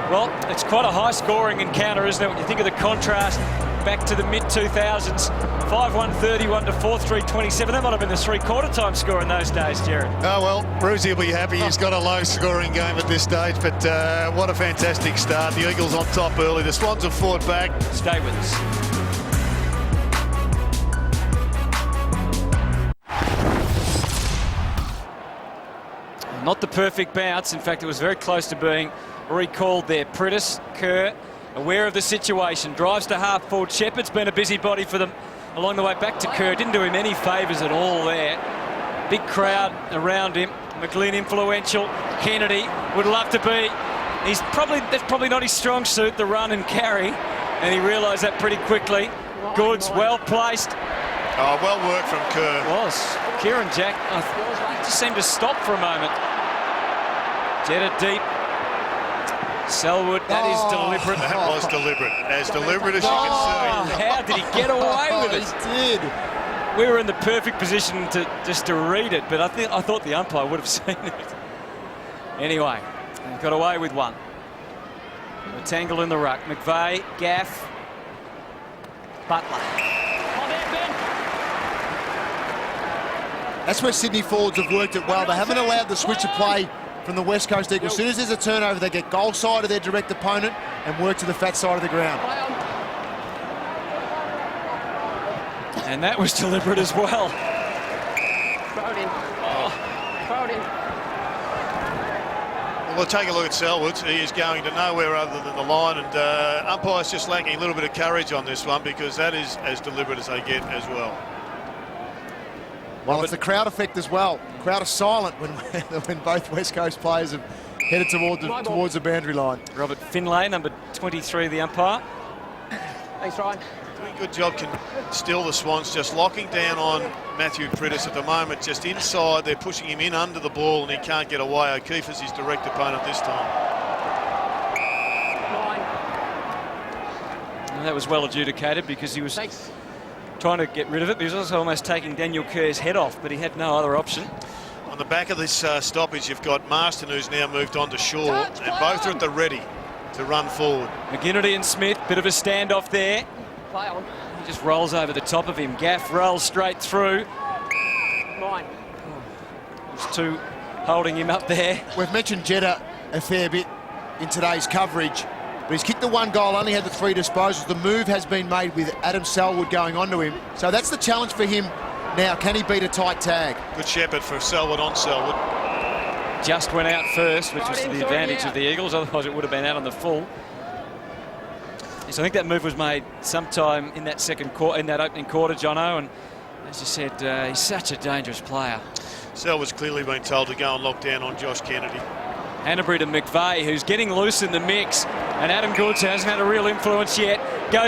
Well, it's quite a high-scoring encounter, isn't it, when you think of the contrast back to the mid-2000s. 5-1-31 to 4-3-27. That might have been the three-quarter time score in those days, Jared. Oh, well, Brucey will be happy. He's got a low-scoring game at this stage, but what a fantastic start. The Eagles on top early. The Swans have fought back. Stay with us. Not the perfect bounce. In fact, it was very close to being recalled there. Pritis, Kerr, aware of the situation, drives to half forward. Shepherd's been a busybody for them along the way back to Kerr. Didn't do him any favours at all there. Big crowd around him. McLean influential. Kennedy would love to be. That's probably not his strong suit, the run and carry, and he realised that pretty quickly. Goods, well placed. Oh, well worked from Kerr. It was. Kieran Jack, he just seemed to stop for a moment. Jetta deep. Selwood, that is deliberate. That was deliberate. As deliberate as you can see. How did he get away with it? He did. We were in the perfect position to read it, but I thought the umpire would have seen it. Anyway, got away with one. A tangle in the ruck. McVeigh, Gaff, Butler. That's where Sydney forwards have worked it well. They haven't allowed the switch of play from the West Coast Eagles. As soon as there's a turnover, they get goal side of their direct opponent and work to the fat side of the ground. And that was deliberate as well. Well, we'll take a look at Selwood. He is going to nowhere other than the line, and umpire's just lacking a little bit of courage on this one, because that is as deliberate as they get as well. Well, it's the crowd effect as well. The crowd is silent when both West Coast players have headed towards the boundary line. Robert Finlay, number 23, the umpire. Thanks, Ryan. Doing a good job can still the Swans, just locking down on Matthew Pritis at the moment, just inside. They're pushing him in under the ball and he can't get away. O'Keefe is his direct opponent this time. And that was well adjudicated, because he was trying to get rid of it. But he was also almost taking Daniel Kerr's head off, but he had no other option. On the back of this stoppage, you've got Marston, who's now moved on to Shaw, and both are at the ready to run forward. McGinnity and Smith, bit of a standoff there. Play on. He just rolls over the top of him. Gaff rolls straight through. Mine. There's two holding him up there. We've mentioned Jetta a fair bit in today's coverage, but he's kicked the one goal, only had the 3 disposals. The move has been made with Adam Selwood going onto him. So that's the challenge for him now. Can he beat a tight tag? Good shepherd for Selwood on Selwood. Just went out first, which was to the advantage of the Eagles. Otherwise, it would have been out on the full. So I think that move was made sometime in that opening quarter, Jono. And as you said, he's such a dangerous player. Selwood's clearly been told to go and lock down on Josh Kennedy. Hanbury to McVeigh, who's getting loose in the mix, and Adam Goods hasn't had a real influence yet.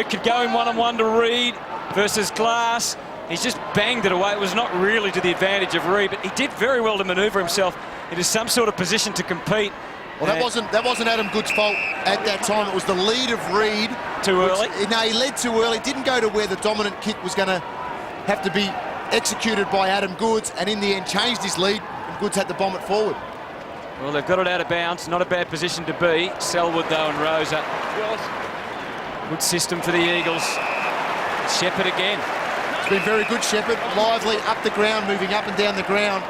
Could go in one-on-one to Reid versus Glass. He's just banged it away. It was not really to the advantage of Reid, but he did very well to manoeuvre himself into some sort of position to compete. Well, that wasn't Adam Goods' fault at that time. It was the lead of Reid. Too early? No, he led too early. Didn't go to where the dominant kick was going to have to be executed by Adam Goods, and in the end changed his lead, and Goods had to bomb it forward. Well, they've got it out of bounds. Not a bad position to be. Selwood, though, and Rosa. Good system for the Eagles. Shepherd again. It's been very good, Shepherd. Lively, up the ground, moving up and down the ground.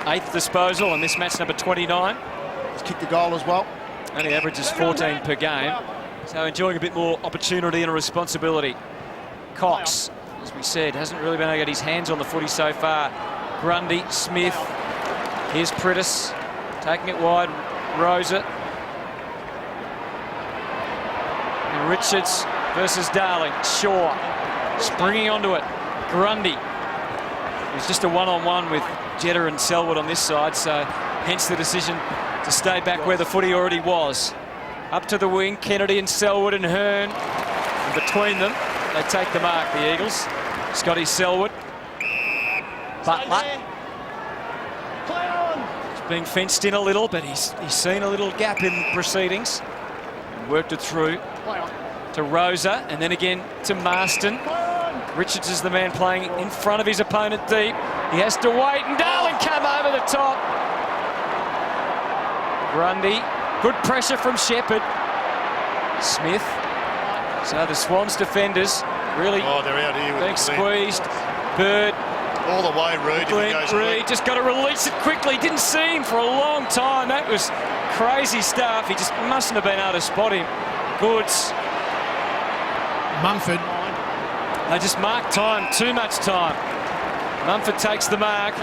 8th disposal, and this match number 29. He's kicked the goal as well. Only averages 14 per game. So enjoying a bit more opportunity and responsibility. Cox, as we said, hasn't really been able to get his hands on the footy so far. Grundy, Smith. Here's Pritis, taking it wide. Rosa. And Richards versus Darling. Shaw, springing onto it. Grundy. It's just a one-on-one with Jetta and Selwood on this side, so hence the decision to stay back where the footy already was. Up to the wing, Kennedy and Selwood and Hearn. And between them, they take the mark, the Eagles. Scotty Selwood. Butler. He's being fenced in a little, but he's seen a little gap in proceedings. And worked it through to Rosa, and then again to Marston. Richards is the man playing in front of his opponent deep. He has to wait, and Darling come over the top. Grundy, good pressure from Shepherd. Smith, So the Swans defenders really they're out here with being Glenn. squeezed. Bird, All the way, Reed. If he goes Reed just got to release it quickly. Didn't see him for a long time. That was crazy stuff. He just mustn't have been able to spot him. Goods. Mumford. They just mark time, too much time. Mumford takes the mark.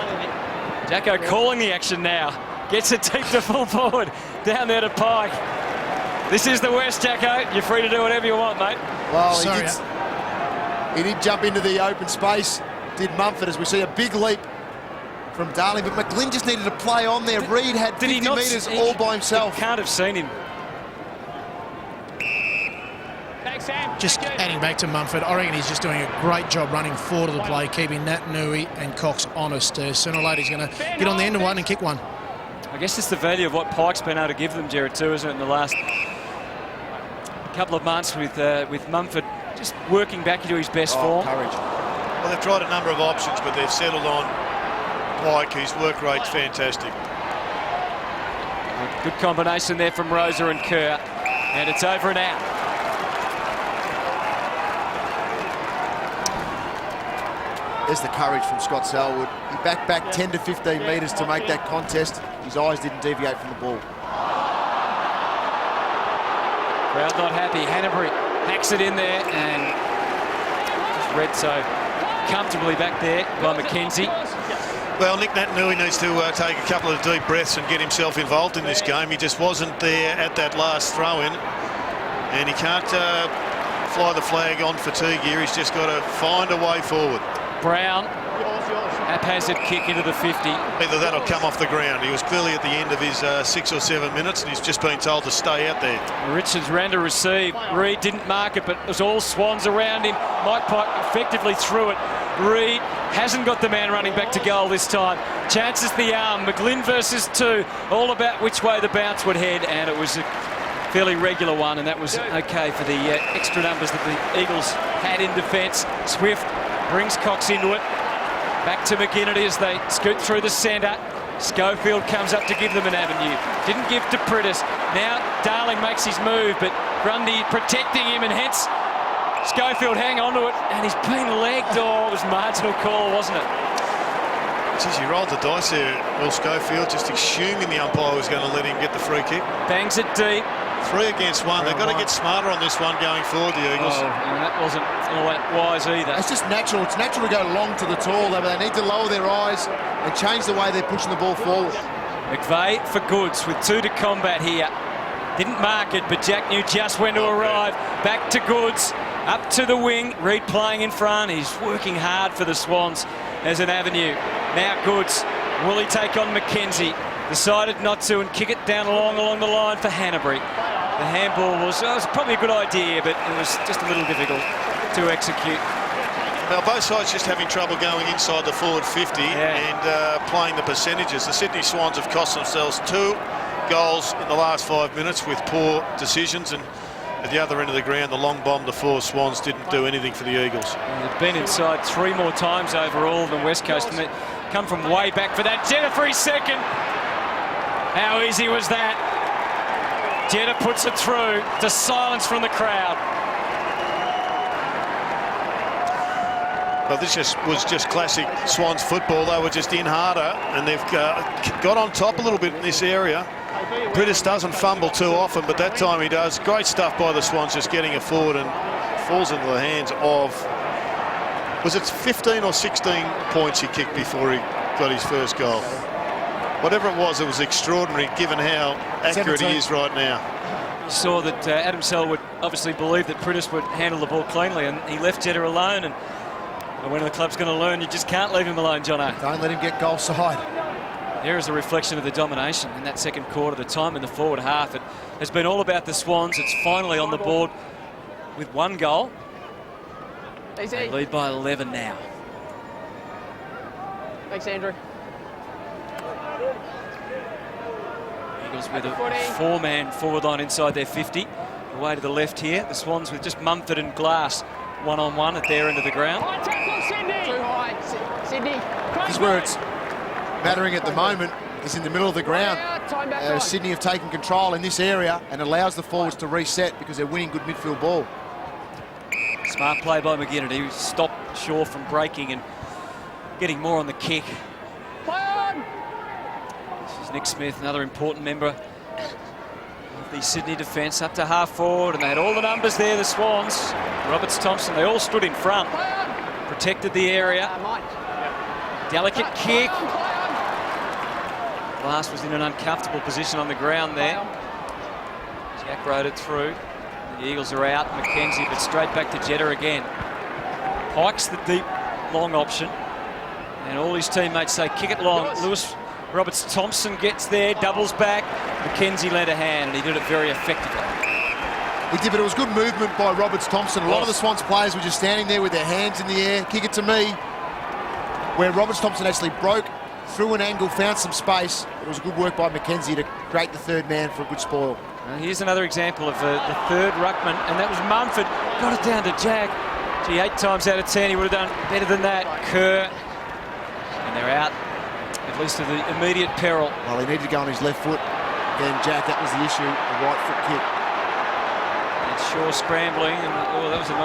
Jacko calling the action now. Gets it deep to full forward. Down there to Pike. This is the West, Jacko. You're free to do whatever you want, mate. Well, Sorry, he did jump into the open space, did Mumford, as we see a big leap from Darling, but McGlynn just needed to play on there. Reed had 50 metres all by himself. Can't have seen him. Thanks, Sam. Just Thank you. adding back to Mumford, I reckon he's just doing a great job running forward of the play, keeping Nat Nui and Cox honest. Sooner or later he's going to get on the end of one and kick one. I guess it's the value of what Pike's been able to give them, Jared, too, isn't it, in the last couple of months with Mumford just working back into his best form. Courage. Well, they've tried a number of options, but they've settled on Pike, whose work rate's fantastic. Good combination there from Rosa and Kerr. And it's over and out. There's the courage from Scott Selwood. He backed back 10 to 15 metres to make that contest. His eyes didn't deviate from the ball. Crowd not happy. Hanbury hacks it in there and just read so comfortably back there by McKenzie. Well, Nick Naitanui needs to take a couple of deep breaths and get himself involved in this game. He just wasn't there at that last throw-in, and he can't fly the flag on fatigue here. He's just got to find a way forward. Brown, haphazard kick into the 50. Either that or come off the ground. He was clearly at the end of his 6 or 7 minutes, and he's just been told to stay out there. Richards ran to receive. Reed didn't mark it, but it was all Swans around him. Mike Pike effectively threw it. Reed hasn't got the man running back to goal this time. Chances the arm. McGlynn versus 2. All about which way the bounce would head, and it was a fairly regular one, and that was okay for the extra numbers that the Eagles had in defence. Swift brings Cox into it. Back to McGinnity as they scoot through the centre. Schofield comes up to give them an avenue. Didn't give to Prittis. Now Darling makes his move, but Grundy protecting him, and hence Schofield hang on to it, and he's been legged. It was marginal call, wasn't it? Geez, he rolled the dice there, Will Schofield, just assuming the umpire was going to let him get the free kick. Bangs it deep. 3 against 1. They've got to get smarter on this one going forward, the Eagles. And that wasn't all that wise either. It's just natural. It's natural to go long to the tall, but they need to lower their eyes and change the way they're pushing the ball forward. McVeigh for Goods with 2 to combat here. Didn't mark it, but Jack knew just when to arrive. Back to Goods, up to the wing. Reed playing in front. He's working hard for the Swans as an avenue. Now Goods, will he take on McKenzie? Decided not to and kick it down along the line for Hanbury. The handball was probably a good idea, but it was just a little difficult to execute. Now, both sides just having trouble going inside the forward 50 and playing the percentages. The Sydney Swans have cost themselves 2 goals in the last 5 minutes with poor decisions, and at the other end of the ground, the long bomb, the 4 Swans didn't do anything for the Eagles. They've been inside 3 more times overall than West Coast, and they come from way back for that. Jetta for his second. How easy was that? Jetta puts it through to silence from the crowd. Well, this was just classic Swans football. They were just in harder, and they've got on top a little bit in this area. Prittis doesn't fumble too often, but that time he does. Great stuff by the Swans, just getting it forward, and falls into the hands of, was it 15 or 16 points he kicked before he got his first goal? Whatever it was extraordinary given how accurate he is right now. You saw that Adam Selwood obviously believed that Prittis would handle the ball cleanly, and he left Jetta alone, and when the club's going to learn, you just can't leave him alone, Jono. Don't let him get goal side. Here is a reflection of the domination in that second quarter. The time in the forward half, it has been all about the Swans. It's finally on the board with 1 goal. They lead by 11 now. Thanks, Andrew. Eagles with a 4-man forward line inside their 50. Away to the left here. The Swans with just Mumford and Glass one-on-one at their end of the ground. High tackle, Sydney. Too high, Sydney. This is where it's mattering at the moment, is in the middle of the ground. Time back on. Sydney have taken control in this area and allows the forwards to reset because they're winning good midfield ball. Smart play by McGinnity, who stopped Shaw from breaking and getting more on the kick. This is Nick Smith, another important member of the Sydney defence, up to half forward, and they had all the numbers there, the Swans. Roberts, Thompson, they all stood in front, protected the area. Delicate kick. Glass was in an uncomfortable position on the ground there. Jack rode it through. The Eagles are out. McKenzie, but straight back to Jetta again. Pikes the deep, long option. And all his teammates say, kick it long. Lewis Roberts-Thompson gets there, doubles back. McKenzie lent a hand, and he did it very effectively. He did, but it was good movement by Roberts-Thompson. A lot of the Swans players were just standing there with their hands in the air. Kick it to me. Where Roberts-Thompson actually broke through an angle, found some space. It was good work by McKenzie to create the third man for a good spoil. Here's another example of the third ruckman, and that was Mumford. Got it down to Jack. Gee, 8 times out of 10, he would have done better than that. Kerr. And they're out, at least to the immediate peril. Well, he needed to go on his left foot. Then Jack, that was the issue, the right foot kick. And Shaw scrambling, and that was a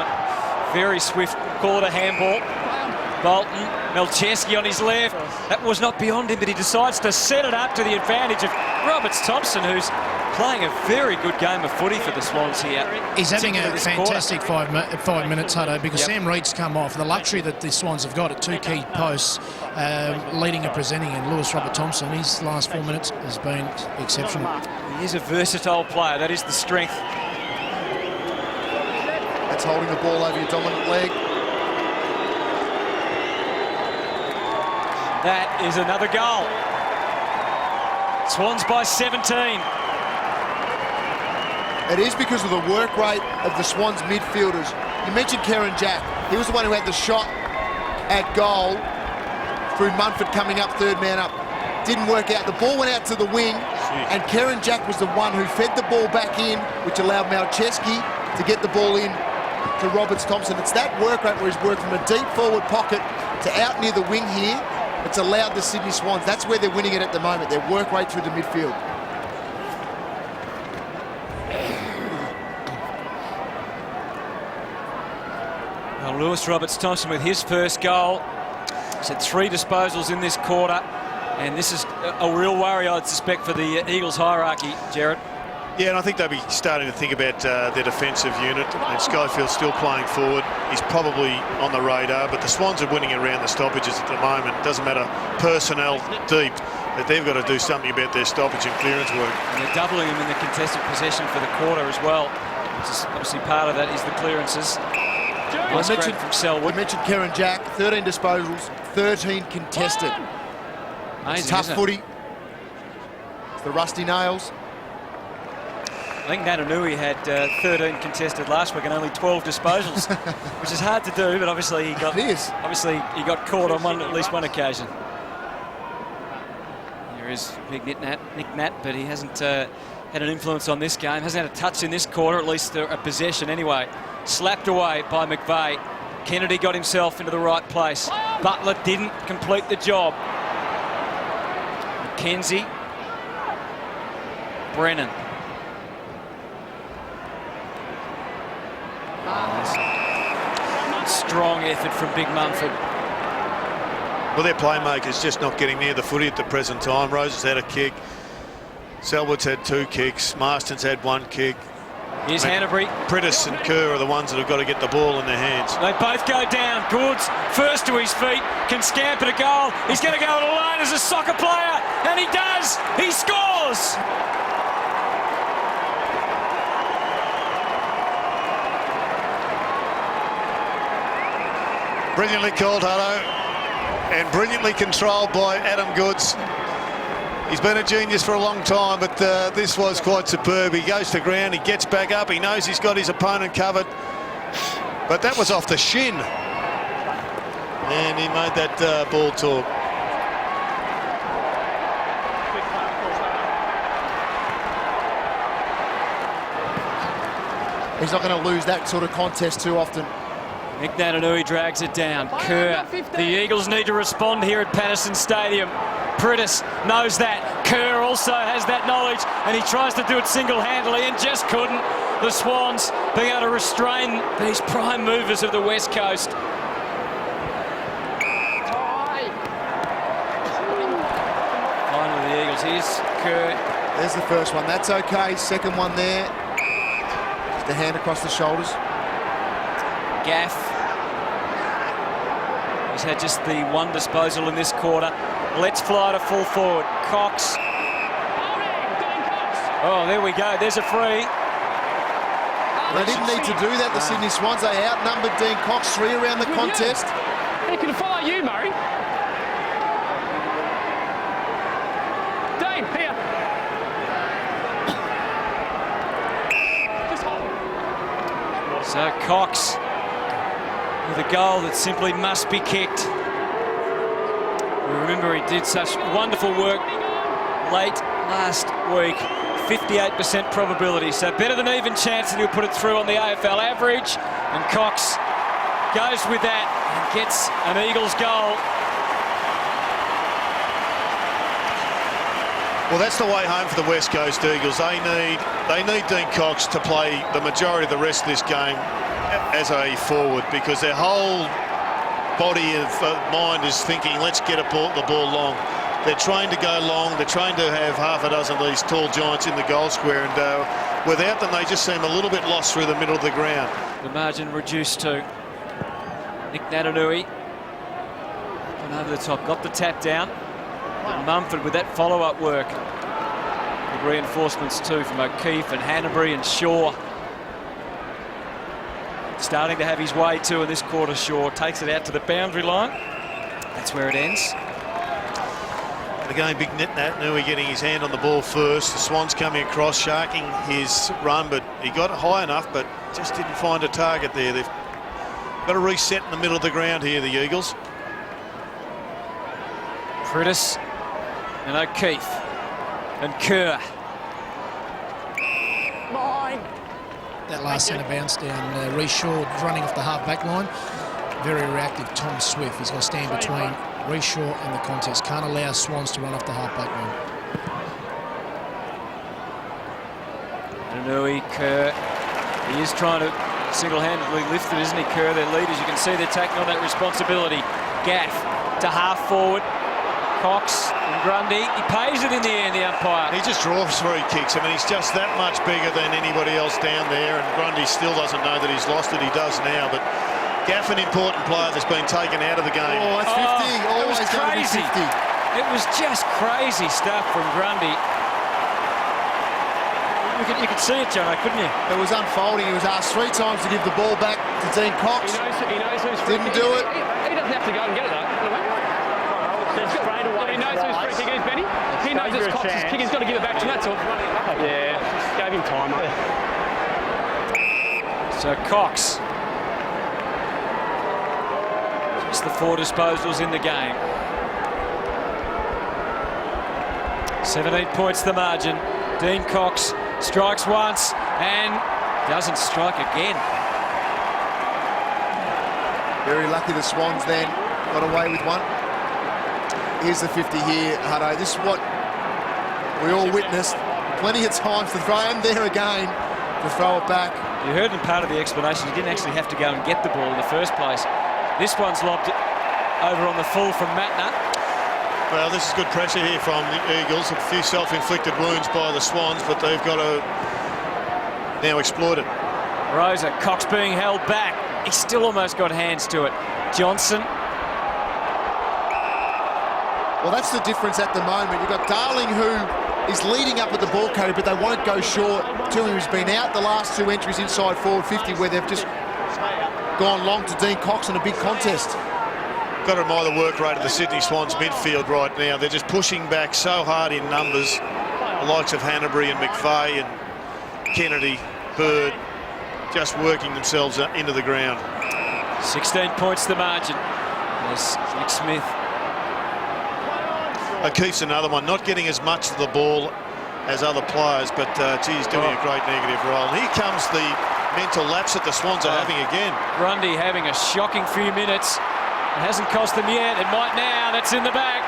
very swift call, it a handball. Bolton, Melcheski on his left. That was not beyond him, but he decides to set it up to the advantage of Roberts-Thompson, who's playing a very good game of footy for the Swans here. He's having a fantastic 5 minutes, Hutto, because Sam Reid's come off. The luxury that the Swans have got at 2 key posts, leading and presenting, and Lewis Robert-Thompson, his last 4 minutes has been exceptional. He is a versatile player. That is the strength. That's holding the ball over your dominant leg. That is another goal. Swans by 17. It is because of the work rate of the Swans midfielders. You mentioned Kieran Jack. He was the one who had the shot at goal through Mumford coming up, third man up. Didn't work out. The ball went out to the wing, and Kieran Jack was the one who fed the ball back in, which allowed Melcheski to get the ball in to Roberts-Thompson. It's that work rate where he's worked from a deep forward pocket to out near the wing here. It's allowed the Sydney Swans. That's where they're winning it at the moment. Their work rate through the midfield. Well, Lewis Roberts-Thompson with his first goal. He's had 3 disposals in this quarter, and this is a real worry, I'd suspect, for the Eagles hierarchy, Jared. Yeah, and I think they'll be starting to think about their defensive unit. And Schofield's still playing forward. He's probably on the radar, but the Swans are winning around the stoppages at the moment. Doesn't matter personnel deep, that they've got to do something about their stoppage and clearance work. And they're doubling him in the contested possession for the quarter as well. Obviously part of that is the clearances. Nice grab from Selwood. I mentioned Kieran Jack, 13 disposals, 13 contested. Amazing, tough footy. It's the rusty nails. I think Natanui had 13 contested last week and only 12 disposals, which is hard to do, but obviously he got caught on at least one occasion. Here is big Nick Nat, but he hasn't had an influence on this game. Hasn't had a touch in this quarter, at least a possession anyway. Slapped away by McVeigh. Kennedy got himself into the right place. Butler didn't complete the job. McKenzie. Brennan. Strong effort from Big Mumford. Well, their playmakers just not getting near the footy at the present time. Rose has had a kick. Selwood's had 2 kicks. Marston's had 1 kick. Here's Hanbury. Prittis and Kerr are the ones that have got to get the ball in their hands. They both go down. Goods first to his feet, can scamper to goal. He's going to go it alone as a soccer player, and he does. He scores. Brilliantly called, Hutto, and brilliantly controlled by Adam Goods. He's been a genius for a long time, but this was quite superb. He goes to ground, he gets back up, he knows he's got his opponent covered, but that was off the shin, and he made that ball talk. He's not going to lose that sort of contest too often. Nick Natanui drags it down. Kerr. The Eagles need to respond here at Patterson Stadium. Prittis knows that. Kerr also has that knowledge, and he tries to do it single-handedly and just couldn't. the Swans being able to restrain these prime movers of the West Coast. Finally, the Eagles. Here's Kerr. There's the first one. That's okay. Second one there. Just a hand across the shoulders. Gaff. He's had just the one disposal in this quarter. Let's fly to full forward. Cox. Oh, there we go. There's a free. They didn't need to do that, the Sydney Swans. They outnumbered Dean Cox 3 around the contest. He can follow you, Murray. Dean, here. Just hold. So Cox with a goal that simply must be kicked. We remember he did such wonderful work late last week. 58% probability, so better than even chance that he'll put it through on the AFL average. And Cox goes with that and gets an Eagles goal. Well, that's the way home for the West Coast Eagles. They need Dean Cox to play the majority of the rest of this game as a forward, because their whole body of mind is thinking, let's get the ball long. They're trained to go long. They're trained to have half a dozen of these tall giants in the goal square, and without them, they just seem a little bit lost through the middle of the ground. The margin reduced to Nick Natanui. Went over the top, got the tap down. And Mumford with that follow-up work. Good reinforcements too from O'Keefe and Hanbury and Shaw. Starting to have his way too in this quarter. Shaw takes it out to the boundary line. That's where it ends. And again, big Natanui getting his hand on the ball first. The Swans coming across, sharking his run, but he got it high enough, but just didn't find a target there. They've got to reset in the middle of the ground here, the Eagles. Prittis and O'Keefe and Kerr. That last centre bounce down, Reece Shaw running off the half-back line. Very reactive, Tom Swift. He's got to stand between Reece Shaw and the contest. Can't allow Swans to run off the half-back line. Natanui, Kerr. He is trying to single-handedly lift it, isn't he, Kerr? Their leaders, you can see they're taking on that responsibility. Gaff to half-forward. Cox and Grundy. He pays it in the air, the umpire. He just draws free kicks. I mean, he's just that much bigger than anybody else down there, and Grundy still doesn't know that he's lost it. He does now, but Gaff, an important player that's been taken out of the game. Oh, that's 50. Always it was crazy. 50. It was just crazy stuff from Grundy. You could see it, Jono, couldn't you? It was unfolding. He was asked 3 times to give the ball back to Dean Cox. He knows who's free. Didn't do it. He doesn't have to go and get it, though. He knows who's free kick is, Benny. He knows it's Cox's kick. He's got to give it back to him, that's all. Yeah, gave him time, mate. So Cox. Just the 4 disposals in the game. 17 points the margin. Dean Cox strikes once and doesn't strike again. Very lucky the Swans then got away with one. Here's the 50 here, Hutto. This is what we all witnessed. Plenty of times to throw him there again to throw it back. You heard in part of the explanation, he didn't actually have to go and get the ball in the first place. This one's lobbed over on the full from Matner. Well, this is good pressure here from the Eagles. A few self-inflicted wounds by the Swans, but they've got to now exploit it. Rosa, Cox being held back. He's still almost got hands to it. Johnson. Well, that's the difference at the moment. You've got Darling, who is leading up with the ball carrier, but they won't go short to him. He's been out the last 2 entries inside forward 50, where they've just gone long to Dean Cox in a big contest. Got to admire the work rate of the Sydney Swans midfield right now. They're just pushing back so hard in numbers. The likes of Hanbury and McVeigh and Kennedy, Bird, just working themselves into the ground. 16 points the margin. There's Nick Smith. O'Keefe's another one, not getting as much of the ball as other players, but he's doing a great negative role. And here comes the mental lapse that the Swans are having again. Grundy having a shocking few minutes. It hasn't cost them yet. It might now. That's in the back.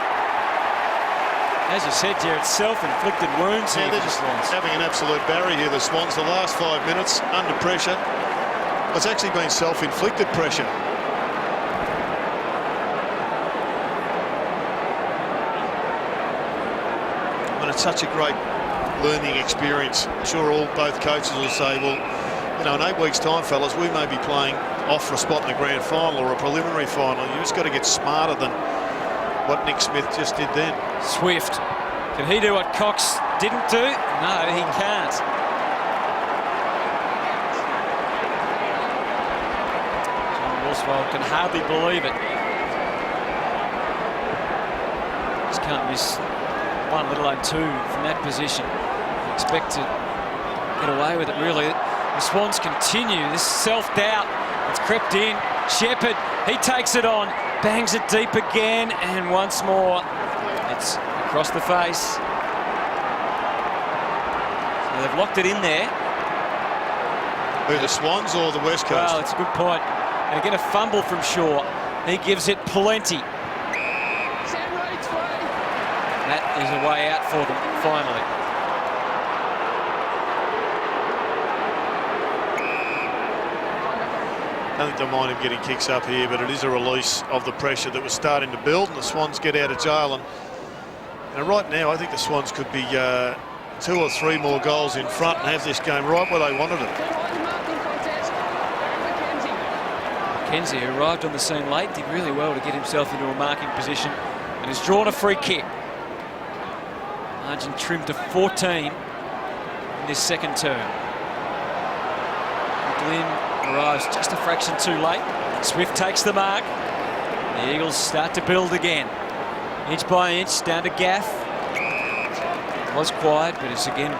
As you said, Jared, self-inflicted wounds here. Yeah, they're just having an absolute barrier here, the Swans. The last 5 minutes under pressure. It's actually been self-inflicted pressure. And it's such a great learning experience. I'm sure both coaches will say, well, you know, in 8 weeks' time, fellas, we may be playing off for a spot in the grand final or a preliminary final. You just got to get smarter than what Nick Smith just did then. Swift. Can he do what Cox didn't do? No, he can't. John Worsfold can hardly believe it. Just can't miss one, let alone two from that position. Expect to get away with it, really. The Swans continue. This self-doubt, it's crept in. Shepherd, he takes it on, bangs it deep again, and once more, it's across the face. So they've locked it in there. Who, the Swans or the West Coast? Well, it's a good point. And again, a fumble from Shaw. He gives it plenty. That is a way out for them, finally. I don't think they'll mind him getting kicks up here, but it is a release of the pressure that was starting to build, and the Swans get out of jail. And right now, I think the Swans could be 2 or 3 more goals in front and have this game right where they wanted it. Mackenzie arrived on the scene late, did really well to get himself into a marking position, and has drawn a free kick. Margin trimmed to 14 in this second term. Glynn arrives just a fraction too late. Swift takes the mark. The Eagles start to build again. Inch by inch, down to Gaff. It was quiet, but it's again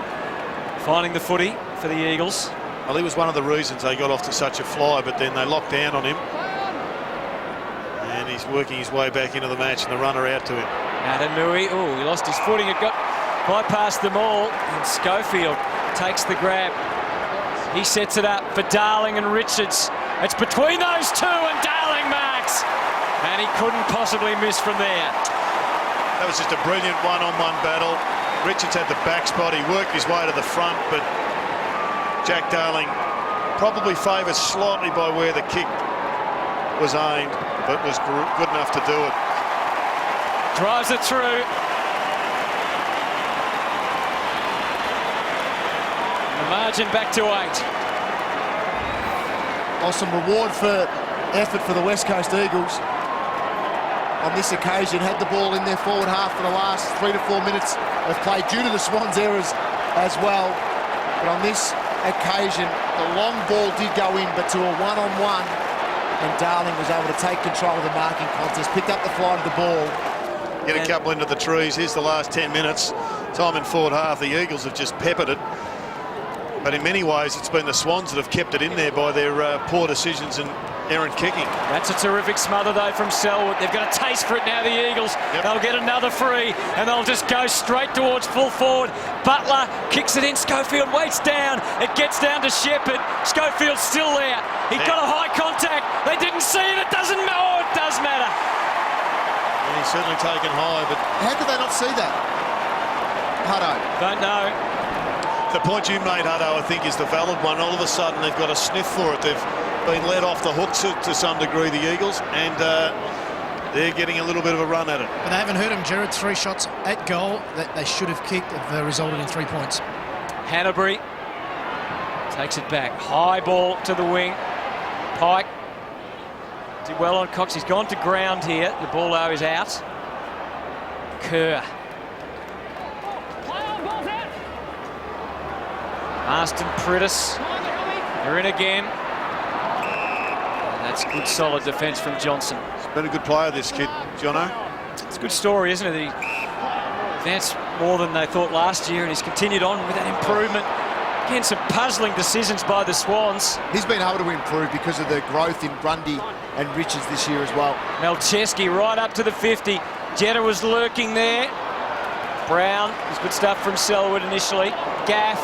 finding the footy for the Eagles. Well, he was one of the reasons they got off to such a fly, but then they locked down on him. And he's working his way back into the match, and the runner out to him. Adanui, oh, he lost his footing. It got bypassed them all, and Schofield takes the grab. He sets it up for Darling and Richards. It's between those two, and Darling marks. And he couldn't possibly miss from there. That was just a brilliant one-on-one battle. Richards had the back spot. He worked his way to the front, but Jack Darling probably favoured slightly by where the kick was aimed, but was good enough to do it. Drives it through. The margin back to 8. Awesome reward for effort for the West Coast Eagles. On this occasion, had the ball in their forward half for the last 3 to 4 minutes of play due to the Swans' errors as well. But on this occasion, the long ball did go in, but to a one-on-one, and Darling was able to take control of the marking contest, picked up the flight of the ball. Get a couple into the trees. Here's the last 10 minutes. Time in forward half. The Eagles have just peppered it. But in many ways, it's been the Swans that have kept it in there by their poor decisions and errant kicking. That's a terrific smother, though, from Selwood. They've got a taste for it now, the Eagles. Yep. They'll get another free, and they'll just go straight towards full forward. Butler kicks it in. Schofield waits down. It gets down to Shepherd. Schofield's still there. He got a high contact. They didn't see it. It doesn't matter. Oh, it does matter. And he's certainly taken high, but how could they not see that? Hutto. Don't know. The point you made, Hutto, I think is the valid one. All of a sudden, they've got a sniff for it. They've been let off the hook to some degree, the Eagles, and they're getting a little bit of a run at it. But they haven't hurt him, Jared. 3 shots at goal that they should have kicked have resulted in 3 points. Hanbury takes it back. High ball to the wing. Pike did well on Cox. He's gone to ground here. The ball, though, is out. Kerr. Marston, Prittis. They're in again. And that's good, solid defence from Johnson. He's been a good player, this kid, Jono. It's a good story, isn't it? He advanced more than they thought last year, and he's continued on with that improvement. Again, some puzzling decisions by the Swans. He's been able to improve because of the growth in Grundy and Richards this year as well. Melcheski right up to the 50. Jetta was lurking there. Brown, there's good stuff from Selwood initially. Gaff.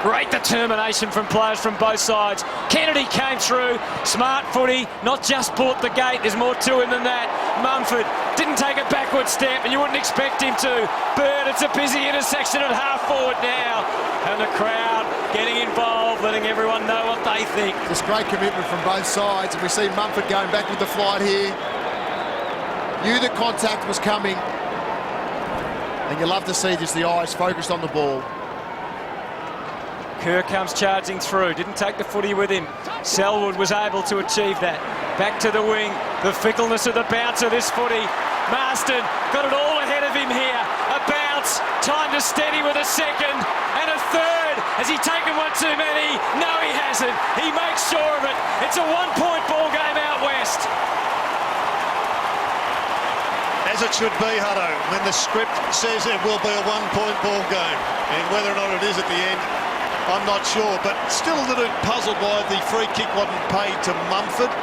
Great determination from players from both sides. Kennedy came through. Smart footy, not just bought the gate. There's more to him than that. Mumford didn't take it back backward step, and you wouldn't expect him to. Bird, it's a busy intersection at half forward now. And the crowd getting involved, letting everyone know what they think. Just great commitment from both sides. And we see Mumford going back with the flight here. Knew the contact was coming. And you love to see just the eyes focused on the ball. Kerr comes charging through, didn't take the footy with him. Selwood was able to achieve that. Back to the wing, the fickleness of the bounce of this footy. Marston got it all ahead of him here. A bounce, time to steady with a second, and a third. Has he taken one too many? No, he hasn't. He makes sure of it. It's a one-point ball game out west. As it should be, Hutto, when the script says it will be a one-point ball game. And whether or not it is at the end, I'm not sure, but still a little puzzled why the free kick wasn't paid to Mumford.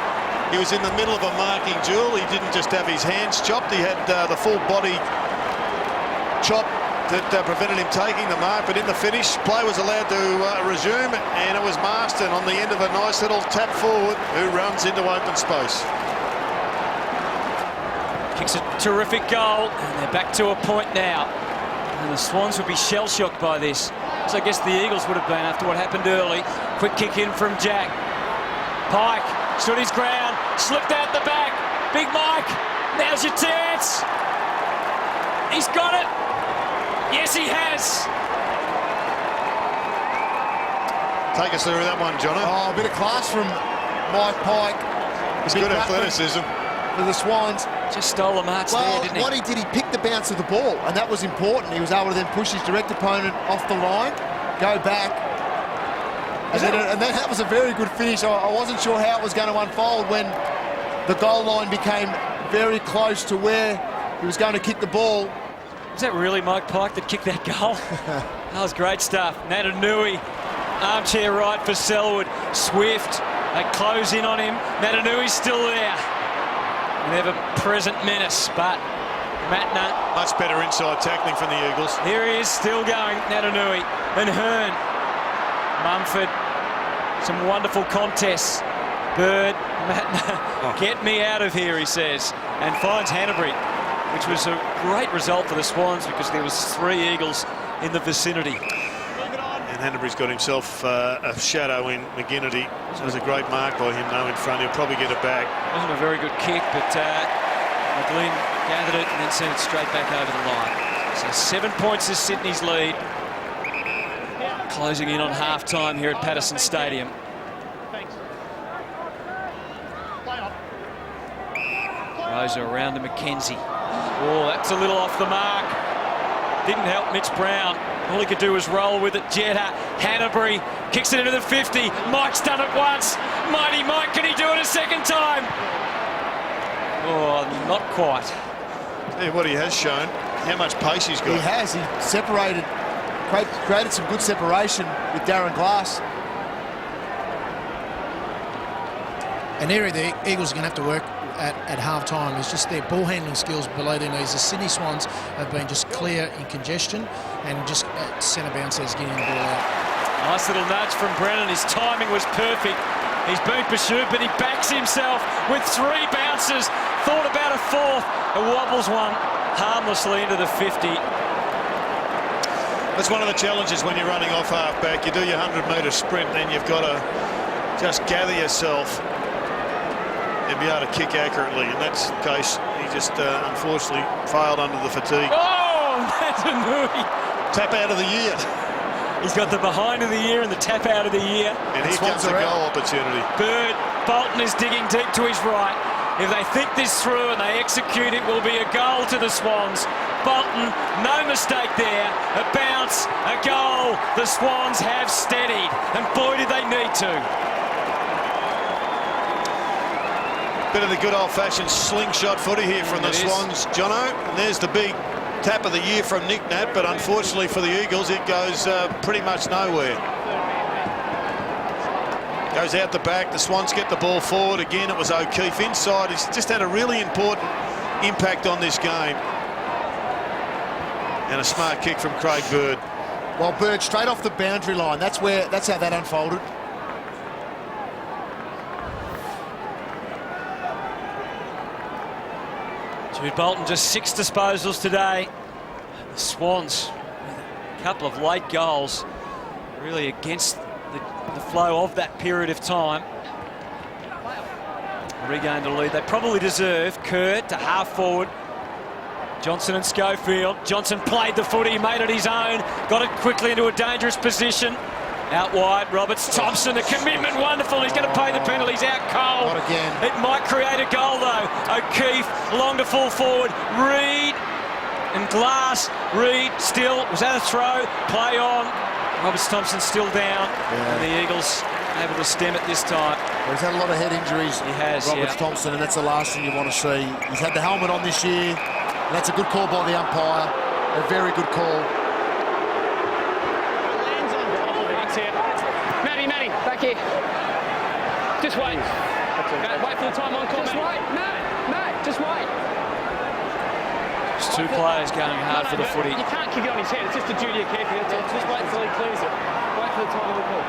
He was in the middle of a marking duel. He didn't just have his hands chopped, he had the full body chop that prevented him taking the mark. But in the finish, play was allowed to resume, and it was Marston on the end of a nice little tap forward who runs into open space. Kicks a terrific goal, and they're back to a point now. And the Swans would be shell-shocked by this. So I guess the Eagles would have been after what happened early. Quick kick in from Jack. Pike stood his ground, slipped out the back. Big Mike, now's your chance. He's got it. Yes, he has. Take us through that one, Jono. Oh, a bit of class from Mike Pike. It's good athleticism. For the Swans. Just stole the march there, didn't he? What he did, he picked the bounce of the ball, and that was important. He was able to then push his direct opponent off the line, go back, and then that was a very good finish. I wasn't sure how it was going to unfold when the goal line became very close to where he was going to kick the ball. Was that really Mike Pike that kicked that goal? That was great stuff. Natanui, armchair right for Selwood. Swift, they close in on him. Natanui's still there. An ever-present menace, but Matner. Much better inside tackling from the Eagles. Here he is, still going, Natanui. And Hearn. Mumford. Some wonderful contests. Bird, Matner, get me out of here, he says. And finds Hanbury, which was a great result for the Swans because there was 3 Eagles in the vicinity. And Hanbury's got himself a shadow in McGinnity. So it was a great mark by him now in front. He'll probably get it back. Wasn't a very good kick, but McGlynn gathered it and then sent it straight back over the line. So 7 points is Sydney's lead. Closing in on half-time here at Patterson Stadium. Rosa around to Mackenzie. Oh, that's a little off the mark. Didn't help Mitch Brown. All he could do was roll with it. Jetta, Hanbury, kicks it into the 50. Mike's done it once. Mighty Mike, can he do it a second time? Oh, not quite. Yeah, what he has shown, how much pace he's got. He has. He separated, created some good separation with Darren Glass. An area the Eagles are going to have to work at half-time is just their ball handling skills below their knees. The Sydney Swans have been just clear in congestion and just centre bouncers getting the ball out. Nice little nudge from Brennan. His timing was perfect. He's been pursued, but he backs himself with 3 bounces. Thought about a 4th. It wobbles one harmlessly into the 50. That's one of the challenges when you're running off half-back. You do your 100-metre sprint, then you've got to just gather yourself and be able to kick accurately. In that case, he just unfortunately failed under the fatigue. Oh, Natanui! Tap out of the year. He's got the behind of the year and the tap out of the year. And here comes the goal opportunity. Bird, Bolton is digging deep to his right. If they think this through and they execute, it will be a goal to the Swans. Bolton, no mistake there. A bounce, a goal. The Swans have steadied, and boy did they need to. Bit of the good old-fashioned slingshot footy here from the Swans, Jono. And there's the big tap of the year from Nick Nat, but unfortunately for the Eagles, it goes pretty much nowhere. Goes out the back. The Swans get the ball forward. Again, it was O'Keefe inside. He's just had a really important impact on this game. And a smart kick from Craig Bird. Well, Bird straight off the boundary line. That's how that unfolded. Jude Bolton just 6 disposals today. The Swans, with a couple of late goals, really against the flow of that period of time. Regained a lead they probably deserve. Kerr to half forward. Johnson and Schofield. Johnson played the footy, he made it his own, got it quickly into a dangerous position. Out wide, Roberts, Thompson, the commitment, wonderful. He's going to pay the penalties, out cold. Not again. It might create a goal though. O'Keefe, long to full forward. Reid and Glass. Reid still, was that a throw? Play on. Roberts Thompson still down. And the Eagles able to stem it this time. Well, he's had a lot of head injuries, he has, Roberts Thompson, and that's the last thing you want to see. He's had the helmet on this year. That's a good call by the umpire. A very good call. Matty, back here. Just wait. Wait for the time on call. Just wait, Matt, just wait. There's 2 players going hard for the footy. You can't kick it on his head. It's just a duty of care for you. Just wait until he clears it. Wait for the time on call.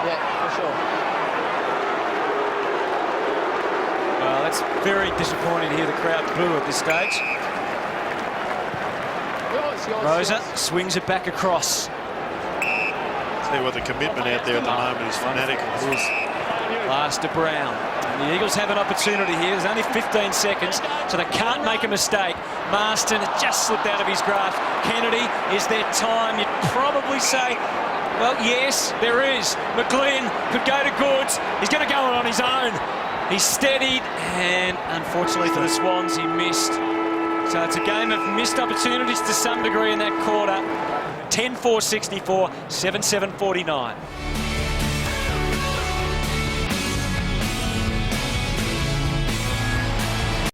Yeah, for sure. Well, that's very disappointing to hear the crowd boo at this stage. Rosa swings it back across. See what the commitment out there at the moment is fanatical. Last to Brown. And the Eagles have an opportunity here. There's only 15 seconds, so they can't make a mistake. Marston has just slipped out of his grasp. Kennedy, is there time? You'd probably say, well, yes, there is. McGlynn could go to Goods. He's going to go on his own. He's steadied, and unfortunately for the Swans, he missed. So it's a game of missed opportunities to some degree in that quarter. 10-4-64, 7-7-49.